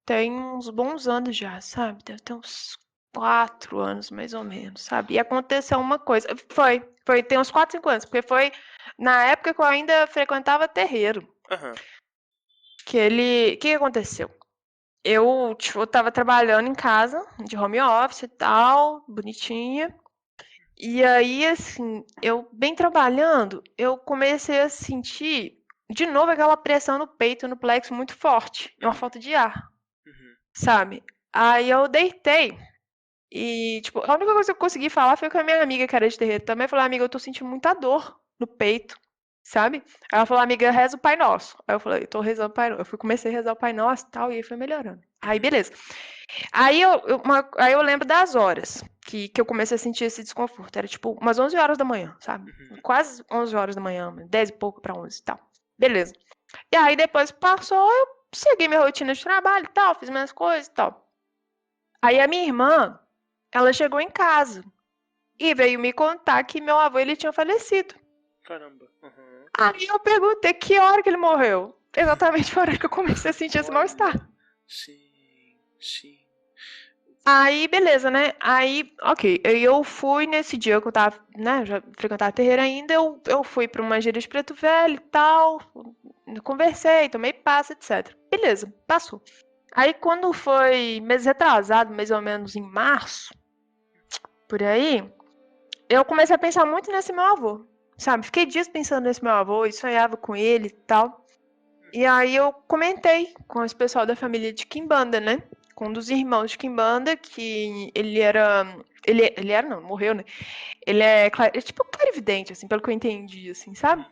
tem uns bons anos já, sabe? Deve ter uns 4 anos, mais ou menos, sabe? E aconteceu uma coisa. Tem uns 4, 5 anos, porque foi na época que eu ainda frequentava terreiro. Aham. O que aconteceu? Eu tava trabalhando em casa, de home office e tal, bonitinha. E aí, assim, eu bem trabalhando, eu comecei a sentir de novo aquela pressão no peito, no plexo muito forte, uma falta de ar, Uhum. sabe? Aí eu deitei e, tipo, a única coisa que eu consegui falar foi com a minha amiga que era de terreiro também. Eu falei, amiga, eu tô sentindo muita dor no peito, sabe? Aí ela falou, amiga, reza o Pai Nosso. Aí eu falei, eu tô rezando o Pai Nosso. Comecei a rezar o Pai Nosso e tal, e aí foi melhorando. Aí, beleza. Aí eu lembro das horas que eu comecei a sentir esse desconforto. Era tipo umas 11 horas da manhã, sabe? Uhum. Quase 11 horas da manhã, 10 e pouco pra 11 e tal. Beleza. E aí depois passou, eu segui minha rotina de trabalho e tal, fiz minhas coisas e tal. Aí a minha irmã, ela chegou em casa e veio me contar que meu avô ele tinha falecido. Caramba. Uhum. Aí eu perguntei que hora que ele morreu. Exatamente a hora que eu comecei a sentir esse mal-estar. Sim, sim. Aí, beleza, né? Aí, ok. Eu fui nesse dia que eu tava, né? Já frequentava terreiro ainda. Eu fui pra uma gira de preto velho e tal. Conversei, tomei passe, etc. Beleza, passou. Aí, quando foi mês retrasado, mais ou menos em março, por aí, eu comecei a pensar muito nesse meu avô, sabe? Fiquei dias pensando nesse meu avô e sonhava com ele e tal. E aí eu comentei com esse pessoal da família de Quimbanda, né? Com um dos irmãos de Quimbanda, que ele era... Ele era, não, morreu, né? Ele é tipo clarividente, assim, pelo que eu entendi, assim, sabe?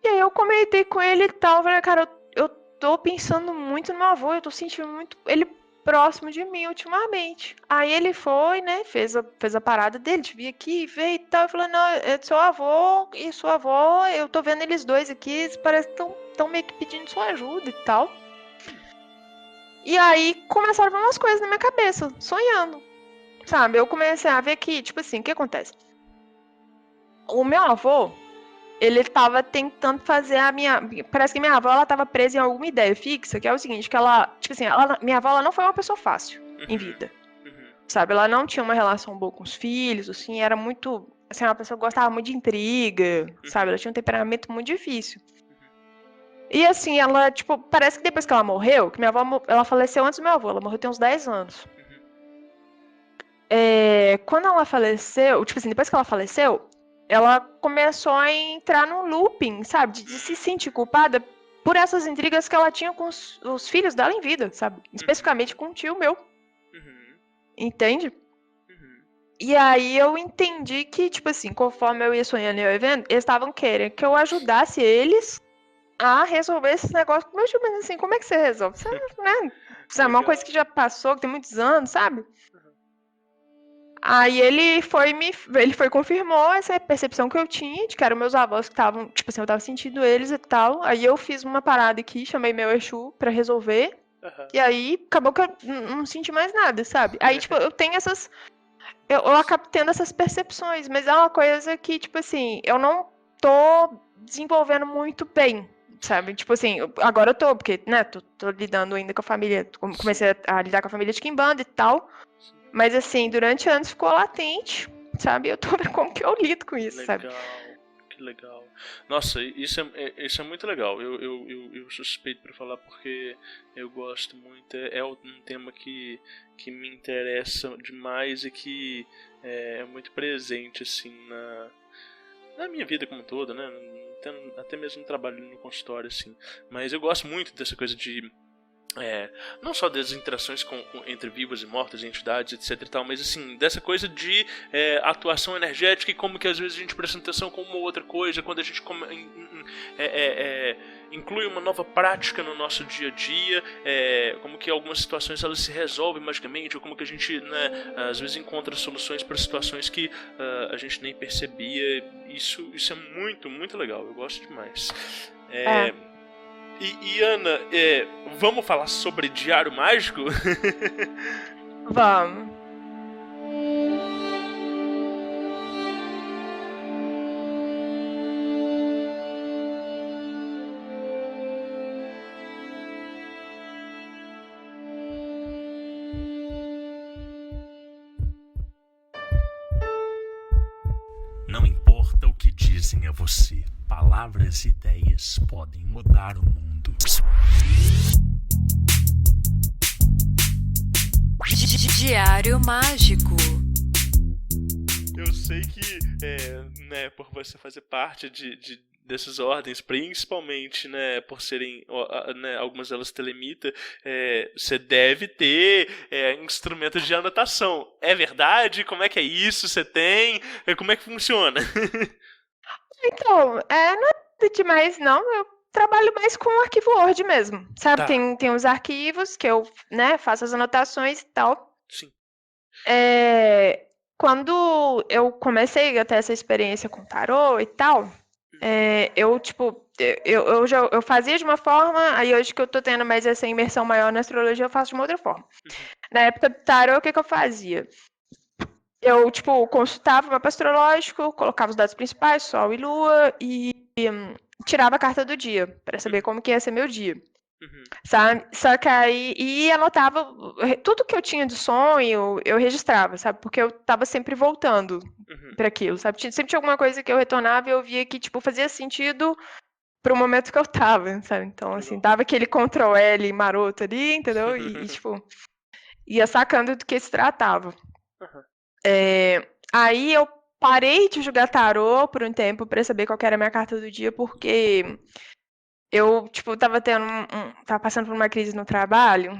E aí eu comentei com ele e tal, falei, cara, eu tô pensando muito no meu avô, eu tô sentindo muito ele próximo de mim ultimamente. Aí ele foi, né, fez a parada dele, de vir aqui, ver e tal, e falou, não, é seu avô e sua avó, eu tô vendo eles dois aqui, eles parecem que estão meio que pedindo sua ajuda e tal. E aí começaram a vir umas coisas na minha cabeça, sonhando, sabe? Eu comecei a ver que, tipo assim, o que acontece? O meu avô, ele tava tentando fazer a minha... Parece que minha avó, ela tava presa em alguma ideia fixa, que é o seguinte, que ela... Tipo assim, minha avó, ela não foi uma pessoa fácil em vida, sabe? Ela não tinha uma relação boa com os filhos, assim, era muito... Assim, uma pessoa que gostava muito de intriga, sabe? Ela tinha um temperamento muito difícil. E assim, ela, tipo, parece que depois que ela morreu, que minha avó, ela faleceu antes do meu avô, ela morreu tem uns 10 anos. Quando ela faleceu, tipo assim, depois que ela faleceu, ela começou a entrar num looping, sabe? De se sentir culpada por essas intrigas que ela tinha com os filhos dela em vida, sabe? Especificamente com um tio meu. Entende? E aí eu entendi que, tipo assim, conforme eu ia sonhando e eu ia vendo, eles estavam querendo que eu ajudasse eles a resolver esse negócio com meu tio. Mas assim, como é que você resolve? Você, né? Sabe, uma coisa que já passou, que tem muitos anos, sabe? Aí ele foi confirmou essa percepção que eu tinha, de que eram meus avós que estavam, tipo assim, eu tava sentindo eles e tal. Aí eu fiz uma parada aqui, chamei meu Exu pra resolver. E aí acabou que eu não senti mais nada, sabe? Aí, tipo, eu tenho essas... Eu acabo tendo essas percepções, mas é uma coisa que, tipo assim, eu não tô desenvolvendo muito bem, sabe? Tipo assim, agora eu tô, porque, né, tô lidando ainda com a família, comecei a lidar com a família de Kimbanda e tal, mas assim, durante anos ficou latente, sabe? Eu tô vendo como que eu lido com isso, sabe? Que legal. Nossa, isso é muito legal. Eu suspeito pra falar porque eu gosto muito. É um tema que me interessa demais e que é muito presente, assim, na minha vida como um todo, né? Até mesmo no trabalho no consultório, assim. Mas eu gosto muito dessa coisa de... não só das interações entre vivos e mortos, entidades, etc e tal, mas assim, dessa coisa de atuação energética e como que às vezes a gente presta atenção com uma ou outra coisa, quando a gente inclui uma nova prática no nosso dia a dia, como que algumas situações elas se resolvem magicamente, ou como que a gente, né, às vezes encontra soluções para situações que a gente nem percebia. Isso é muito, muito legal, eu gosto demais. E Ana, vamos falar sobre Diário Mágico? Vamos. Não importa o que dizem a você, palavras e ideias podem mudar o mundo. Diário Mágico. Eu sei que, né, por você fazer parte dessas ordens, principalmente, né, por serem, né, algumas delas telemita, você deve ter instrumentos de anotação. É verdade? Como é que é isso? Você tem? Como é que funciona? Então, não é demais, não. Eu trabalho mais com o arquivo Word mesmo, sabe? Tá. Tem os arquivos que eu, né, faço as anotações e tal. Sim. Quando eu comecei a ter essa experiência com tarô e tal, eu, tipo, eu fazia de uma forma, aí hoje que eu tô tendo mais essa imersão maior na astrologia, eu faço de uma outra forma. Na época do tarô, o que eu fazia? Eu, tipo, consultava o mapa astrológico, colocava os dados principais, Sol e Lua, e tirava a carta do dia, para saber como que ia ser meu dia. Sabe? Só que aí, e anotava tudo que eu tinha de sonho, eu registrava, sabe? Porque eu tava sempre voltando para aquilo, sabe? Sempre tinha alguma coisa que eu retornava e eu via que, tipo, fazia sentido pro momento que eu tava, sabe? Então, assim, dava aquele Ctrl L maroto ali, entendeu? E tipo, ia sacando do que se tratava. Aí eu parei de jogar tarô por um tempo para saber qual que era a minha carta do dia, porque eu, tipo, tava passando por uma crise no trabalho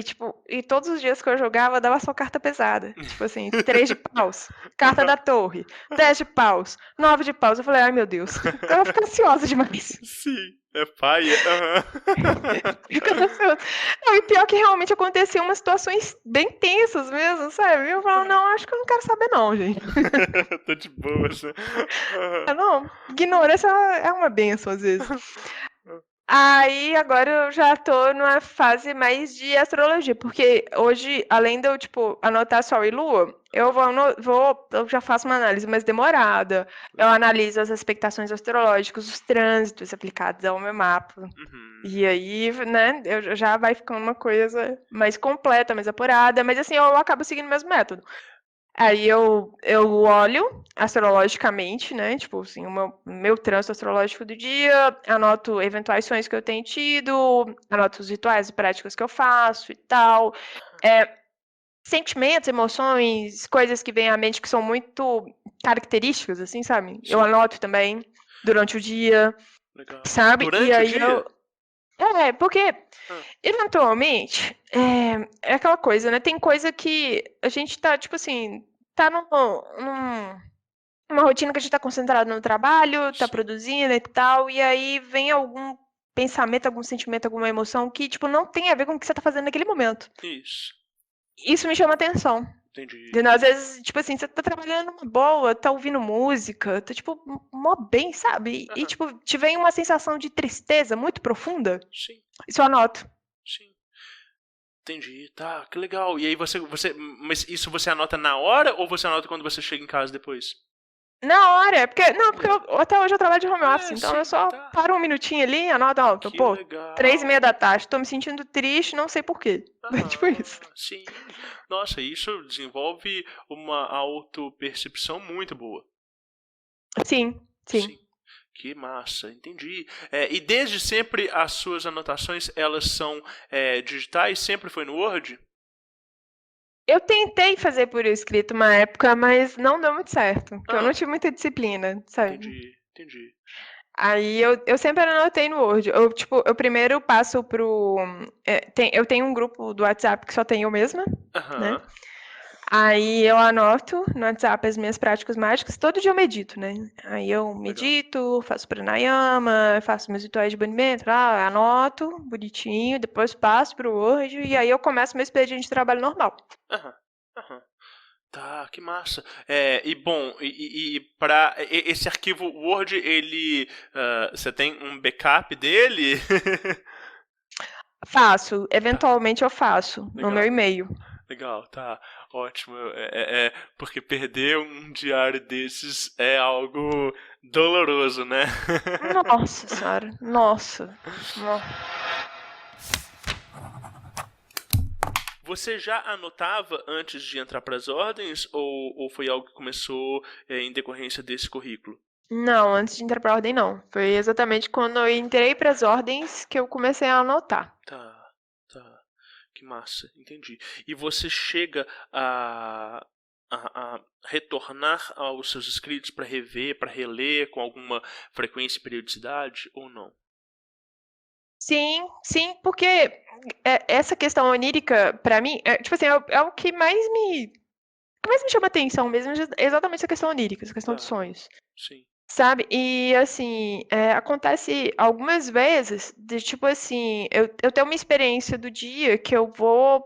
tipo, todos os dias que eu jogava dava só carta pesada. Tipo assim, 3 de paus, carta da torre, 10 de paus, 9 de paus. Eu falei, ai meu Deus, eu vou ficar ansiosa demais. Sim, é paia. Ficando ansiosa. Não, e pior que realmente aconteciam umas situações bem tensas mesmo, sabe? Eu falo, não, acho que eu não quero saber não, gente. Tô de boa, assim. Não, ignorância é uma benção às vezes. Aí agora eu já tô numa fase mais de astrologia, porque hoje, além de eu, tipo, anotar Sol e Lua, eu já faço uma análise mais demorada. Eu analiso as expectações astrológicas, os trânsitos aplicados ao meu mapa. Uhum. E aí, né, já vai ficando uma coisa mais completa, mais apurada, mas assim, eu acabo seguindo o mesmo método. Aí eu olho astrologicamente, né? Tipo assim, o meu trânsito astrológico do dia, anoto eventuais sonhos que eu tenho tido, anoto os rituais e práticas que eu faço e tal. Sentimentos, emoções, coisas que vêm à mente que são muito características, assim, sabe? Eu Sim. anoto também durante o dia, Legal. sabe? E Durante o aí dia? porque Ah, eventualmente é aquela coisa, né? Tem coisa que a gente tá, tipo assim, tá numa rotina que a gente tá concentrado no trabalho, tá sim. produzindo e tal, e aí vem algum pensamento, algum sentimento, alguma emoção que, tipo, não tem a ver com o que você tá fazendo naquele momento. Isso. Isso me chama atenção. Entendi. Entendeu? Às vezes, tipo assim, você tá trabalhando numa boa, tá ouvindo música, tá, tipo, mó bem, sabe? E, Aham. tipo, te vem uma sensação de tristeza muito profunda, Sim, isso eu anoto. sim. Entendi. Tá, que legal. E aí mas isso você anota na hora ou você anota quando você chega em casa depois? Na hora, porque até hoje eu trabalho de home office, então eu Sim, só tá. paro um minutinho ali, anoto, ó, Que pô, 3:30 legal. da tarde, tô me sentindo triste, não sei por quê. Tipo isso. Aham, sim. Nossa, isso desenvolve uma autopercepção muito boa. Sim, sim. Sim. Que massa, entendi. E desde sempre as suas anotações, elas são digitais? Sempre foi no Word? Eu tentei fazer por escrito uma época, mas não deu muito certo, porque eu não Ah, tive muita disciplina, sabe? entendi, entendi. Aí eu sempre anotei no Word. Eu primeiro passo pro. Eu tenho um grupo do WhatsApp que só tem eu mesma, né? Aham, Aí eu anoto no WhatsApp as minhas práticas mágicas. Todo dia eu medito, né? Aí eu legal. medito, faço pranayama, faço meus rituais de banimento, lá, anoto bonitinho, depois passo pro Word e aí eu começo meu expediente de trabalho normal. Aham, aham. Tá, que massa. E bom, e para esse arquivo Word, você tem um backup dele? Faço, Tá, eventualmente eu faço no meu legal. e-mail. Legal, tá. Ótimo. Porque perder um diário desses é algo doloroso, né? Nossa senhora, nossa. Você já anotava antes de entrar para as ordens ou foi algo que começou em decorrência desse currículo? Não, antes de entrar pra ordem não. Foi exatamente quando eu entrei para as ordens que eu comecei a anotar. Tá, tá. Que massa, entendi. E você chega a retornar aos seus escritos para rever, para reler com alguma frequência e periodicidade ou não? Sim, sim, porque essa questão onírica, pra mim, tipo assim, é o que mais me chama atenção mesmo, é exatamente essa questão onírica, essa questão dos Tá, sonhos, sim. sabe? E, assim, acontece algumas vezes, de tipo assim, eu tenho uma experiência do dia que eu vou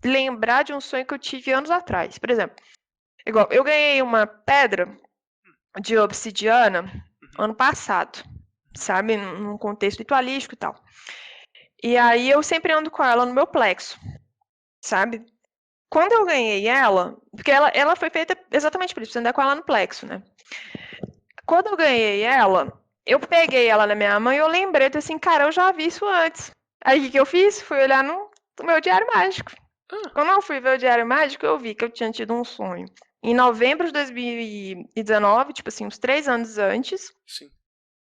lembrar de um sonho que eu tive anos atrás. Por exemplo, igual, eu ganhei uma pedra de obsidiana Uhum, ano passado, uhum. sabe? Num contexto ritualístico e tal. E aí eu sempre ando com ela no meu plexo, sabe? Quando eu ganhei ela, porque ela foi feita exatamente por isso, você andar com ela no plexo, né? Quando eu ganhei ela, eu peguei ela na minha mão e eu lembrei assim, cara, eu já vi isso antes. Aí o que eu fiz? Fui olhar no meu diário mágico. Ah, Quando eu fui ver o diário mágico, eu vi que eu tinha tido um sonho. Em novembro de 2019, tipo assim, uns 3 anos antes, sim.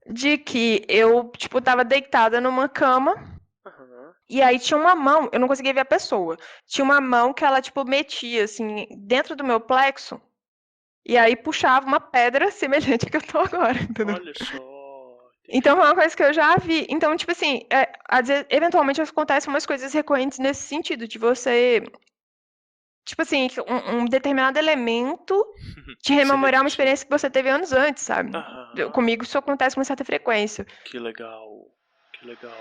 de que eu, tipo, tava deitada numa cama. Aham. E aí tinha uma mão, eu não conseguia ver a pessoa. Tinha uma mão que ela, tipo, metia, assim, dentro do meu plexo. E aí puxava uma pedra semelhante à que eu tô agora, entendeu? Olha só, Então entendi. é uma coisa que eu já vi. Então, tipo assim, às vezes, eventualmente acontecem umas coisas recorrentes nesse sentido, de você, tipo assim, um determinado elemento te Se rememorar uma repetir. experiência que você teve anos antes, sabe? Aham. Comigo isso acontece com certa frequência. Que legal. Que legal.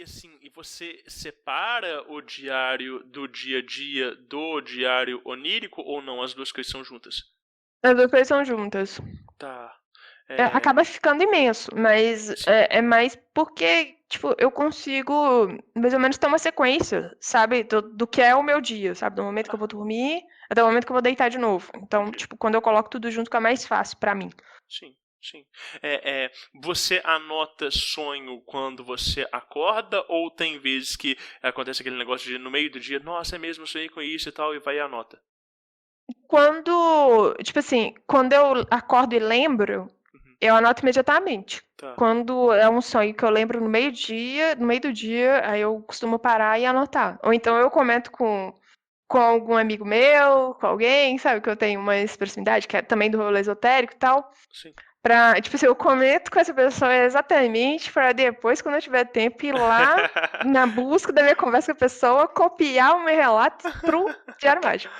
Assim, e você separa o diário do dia a dia do diário onírico ou não? As duas coisas são juntas? As duas coisas são juntas. Tá. acaba ficando imenso, mas Sim. é mais porque, tipo, eu consigo mais ou menos ter uma sequência, sabe, do que é o meu dia, sabe, do momento que eu vou dormir até o momento que eu vou deitar de novo. Então, Entendi. tipo, quando eu coloco tudo junto, fica mais fácil pra mim. Sim, sim. Você anota sonho quando você acorda ou tem vezes que acontece aquele negócio de no meio do dia, nossa, é mesmo, eu sonhei com isso e tal, e vai e anota? Quando, tipo assim, quando eu acordo e lembro, Uhum. eu anoto imediatamente. Tá. Quando é um sonho que eu lembro no meio do dia, aí eu costumo parar e anotar. Ou então eu comento com algum amigo meu, com alguém, sabe, que eu tenho uma proximidade, que é também do rolê esotérico e tal. Sim. Tipo assim, eu comento com essa pessoa exatamente para depois, quando eu tiver tempo, ir lá na busca da minha conversa com a pessoa, copiar o meu relato pro Diário Mágico.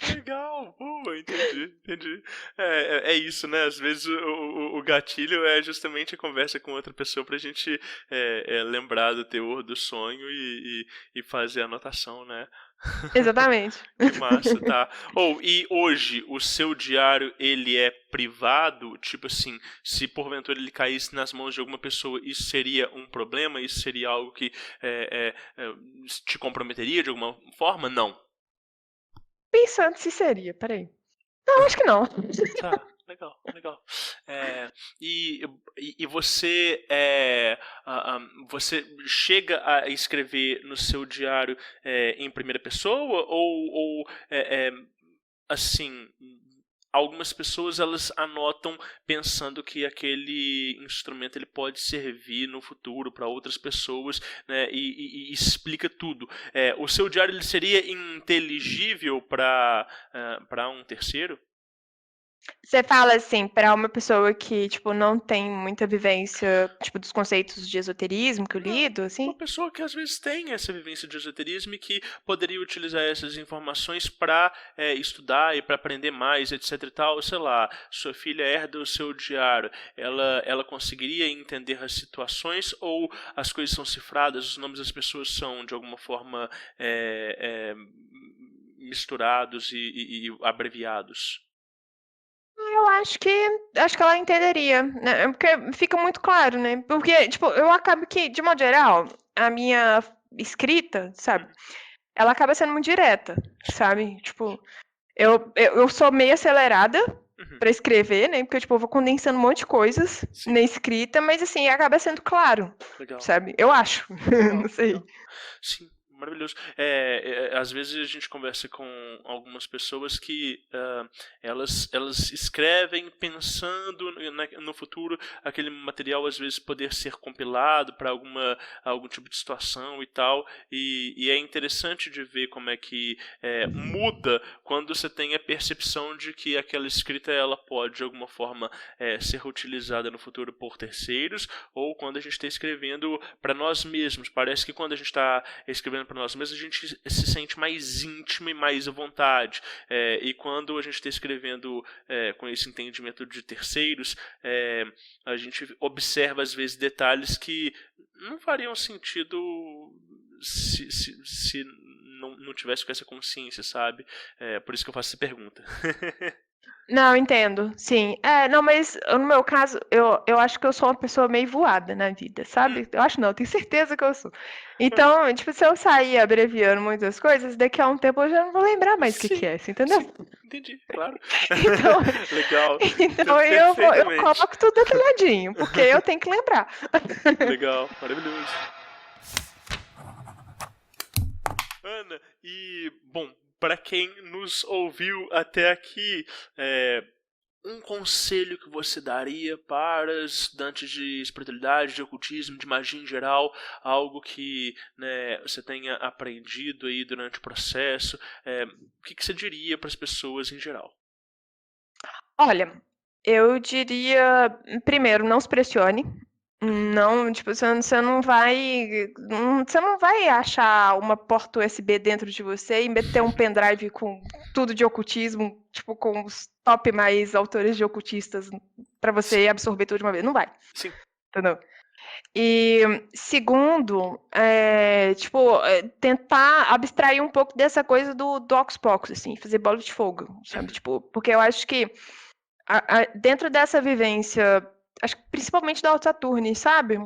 Legal, entendi. É isso, né? Às vezes o gatilho é justamente a conversa com outra pessoa pra gente lembrar do teor do sonho e fazer a anotação, né? Exatamente. Que massa, tá. E hoje, o seu diário, ele é privado? Tipo assim, se porventura ele caísse nas mãos de alguma pessoa, isso seria um problema? Isso seria algo que te comprometeria de alguma forma? Não. Pensando se seria, peraí. Não, acho que não. Tá, legal. E você você chega a escrever no seu diário em primeira pessoa ou assim, algumas pessoas elas anotam pensando que aquele instrumento ele pode servir no futuro para outras pessoas, né, e explica tudo. O seu diário ele seria inteligível para um terceiro? Você fala assim, para uma pessoa que, tipo, não tem muita vivência, tipo, dos conceitos de esoterismo que eu lido, Uma assim? pessoa que às vezes tem essa vivência de esoterismo e que poderia utilizar essas informações para estudar e para aprender mais, etc e tal, sei lá, sua filha herda o seu diário, ela conseguiria entender as situações ou as coisas são cifradas, os nomes das pessoas são de alguma forma misturados e abreviados? Eu acho que ela entenderia, né? Porque fica muito claro, né? Porque, tipo, eu acabo que, de modo geral, a minha escrita, sabe? Ela acaba sendo muito direta, sabe? Tipo, eu sou meio acelerada para escrever, né? Porque, tipo, eu vou condensando um monte de coisas Sim. na escrita, mas, assim, acaba sendo claro, Legal. sabe? Eu acho. Não sei. Legal. Sim, maravilhoso. Às vezes a gente conversa com algumas pessoas que elas escrevem pensando no futuro aquele material às vezes poder ser compilado para algum tipo de situação e tal, e é interessante de ver como é que muda quando você tem a percepção de que aquela escrita ela pode de alguma forma ser utilizada no futuro por terceiros, ou quando a gente está escrevendo para nós mesmos. Parece que quando a gente está escrevendo para nós mesmos, a gente se sente mais íntimo e mais à vontade. E quando a gente está escrevendo com esse entendimento de terceiros, a gente observa às vezes detalhes que não fariam sentido se não tivesse com essa consciência, sabe? Por isso que eu faço essa pergunta. Não, entendo, sim. Não, mas no meu caso, eu acho que eu sou uma pessoa meio voada na vida, sabe? Eu acho não, eu tenho certeza que eu sou. Então, tipo, se eu sair abreviando muitas coisas, daqui a um tempo eu já não vou lembrar mais o que Sim, é, você entendeu? sim, entendi, claro. Então, Legal. então eu Perfeitamente. coloco tudo detalhadinho, porque eu tenho que lembrar. Legal, maravilhoso. Ana, bom, para quem nos ouviu até aqui, um conselho que você daria para estudantes de espiritualidade, de ocultismo, de magia em geral, algo que, né, você tenha aprendido aí durante o processo, o que você diria para as pessoas em geral? Olha, eu diria, primeiro, não se pressione. Não, tipo, você não vai achar uma porta USB dentro de você e meter um pendrive com tudo de ocultismo, tipo, com os top mais autores de ocultistas para você absorver tudo de uma vez. Não vai. Sim. Entendeu? E segundo, tentar abstrair um pouco dessa coisa do Ocus Pocus, assim, fazer bola de fogo, sabe? Tipo, porque eu acho que dentro dessa vivência acho que principalmente da Alto Saturni, sabe?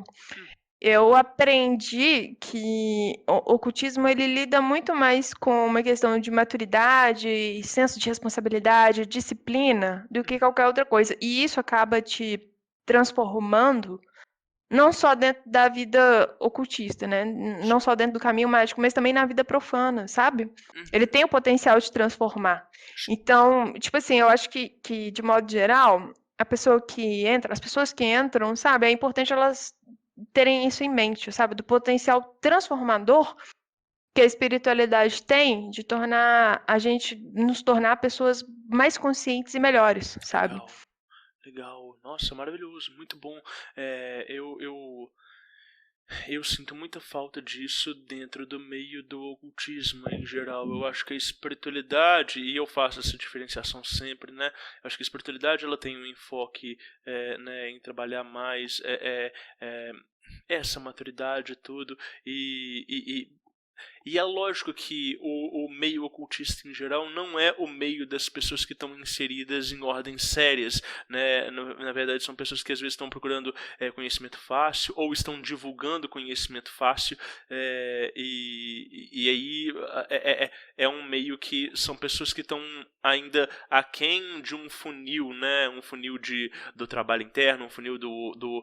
Eu aprendi que o ocultismo ele lida muito mais com uma questão de maturidade, senso de responsabilidade, disciplina, do que qualquer outra coisa. E isso acaba te transformando não só dentro da vida ocultista, né? Não só dentro do caminho mágico, mas também na vida profana, sabe? Ele tem o potencial de transformar. Então, tipo assim, eu acho que de modo geral, as pessoas que entram, sabe? É importante elas terem isso em mente, sabe? Do potencial transformador que a espiritualidade tem de nos tornar pessoas mais conscientes e melhores, sabe? Legal. Nossa, maravilhoso, muito bom. Eu sinto muita falta disso dentro do meio do ocultismo em geral. Eu acho que a espiritualidade, e eu faço essa diferenciação sempre, né? Eu acho que a espiritualidade ela tem um enfoque né, em trabalhar mais essa maturidade e tudo. E é lógico que o meio ocultista em geral não é o meio das pessoas que estão inseridas em ordens sérias, né? Na verdade, são pessoas que às vezes estão procurando conhecimento fácil ou estão divulgando conhecimento fácil, e aí é um meio que são pessoas que estão ainda aquém de um funil, né? Um funil do trabalho interno, um funil do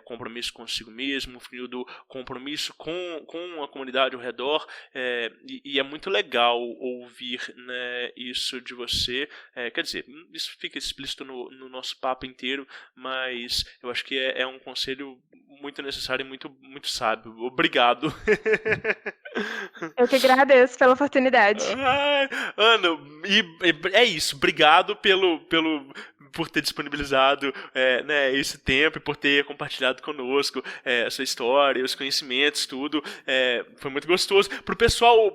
compromisso consigo mesmo, um funil do compromisso com a comunidade ao redor. E é muito legal ouvir, né, isso de você. Quer dizer, isso fica explícito no nosso papo inteiro, mas eu acho que é um conselho muito necessário e muito, muito sábio. Obrigado. Eu que agradeço pela oportunidade. Ana, e é isso. Obrigado por ter disponibilizado né, esse tempo e por ter compartilhado conosco a sua história, os conhecimentos, tudo. Foi muito gostoso. Pro pessoal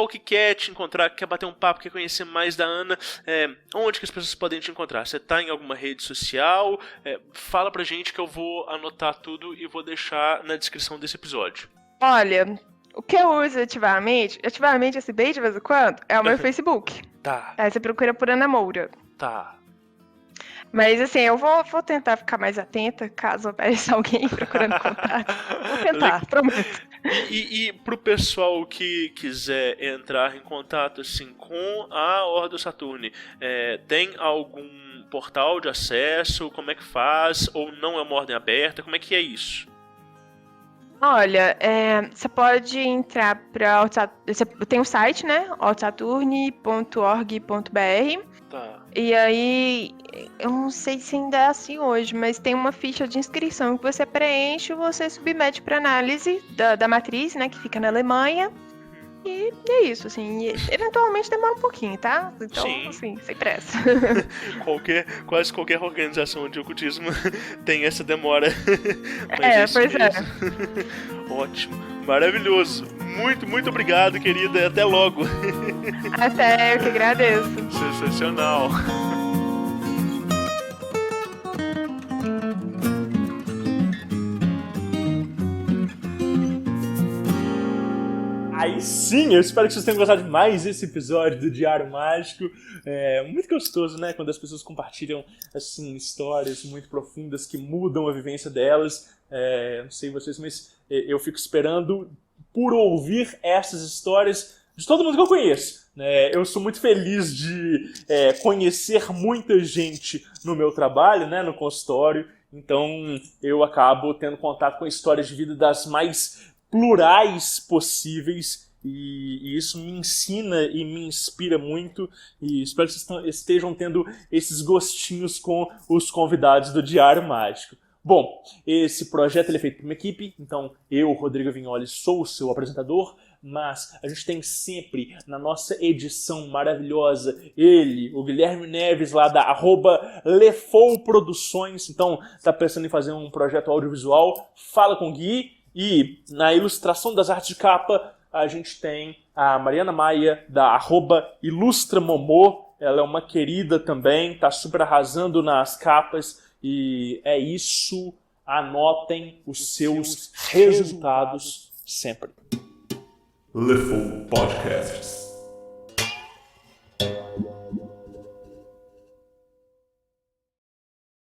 que quer te encontrar, que quer bater um papo, quer conhecer mais da Ana, onde que as pessoas podem te encontrar? Você tá em alguma rede social? Fala pra gente que eu vou anotar tudo e vou deixar na descrição desse episódio. Olha, o que eu uso ativamente assim, bem de vez em quando, é o meu Facebook. Tá. Aí você procura por Ana Moura. Tá. Mas assim, eu vou tentar ficar mais atenta caso apareça alguém procurando contato. Vou tentar, prometo. E pro pessoal que quiser entrar em contato assim, com a Ordo Saturni, tem algum portal de acesso? Como é que faz? Ou não é uma ordem aberta? Como é que é isso? Olha, você pode entrar para tem um site, né? altosaturni.org.br. Tá. E aí, eu não sei se ainda é assim hoje, mas tem uma ficha de inscrição que você preenche e você submete para análise da matriz, né? Que fica na Alemanha. E é isso, assim. E eventualmente demora um pouquinho, tá? Então, Sim. assim, sem pressa. Quase qualquer organização de ocultismo tem essa demora. Mas pois é. Ótimo. Maravilhoso. Muito, muito obrigado, querida. Até logo. Até, eu que agradeço. Sensacional. Aí sim, eu espero que vocês tenham gostado de mais esse episódio do Diário Mágico. Muito gostoso, né? Quando as pessoas compartilham assim, histórias muito profundas que mudam a vivência delas. Não sei vocês, mas eu fico esperando por ouvir essas histórias de todo mundo que eu conheço. Eu sou muito feliz de conhecer muita gente no meu trabalho, né, no consultório. Então eu acabo tendo contato com histórias de vida das mais plurais possíveis, e isso me ensina e me inspira muito, e espero que vocês estejam tendo esses gostinhos com os convidados do Diário Mágico. Bom, esse projeto ele é feito por uma equipe, então eu, Rodrigo Vignoli, sou o seu apresentador, mas a gente tem sempre na nossa edição maravilhosa ele, o Guilherme Neves, lá da @Lefou Produções. Então tá pensando em fazer um projeto audiovisual, fala com o Gui. E na ilustração das artes de capa, a gente tem a Mariana Maia, da @IlustraMomô. Ela é uma querida também, tá super arrasando nas capas. E é isso, anotem os seus resultados sempre. Lefou Podcasts.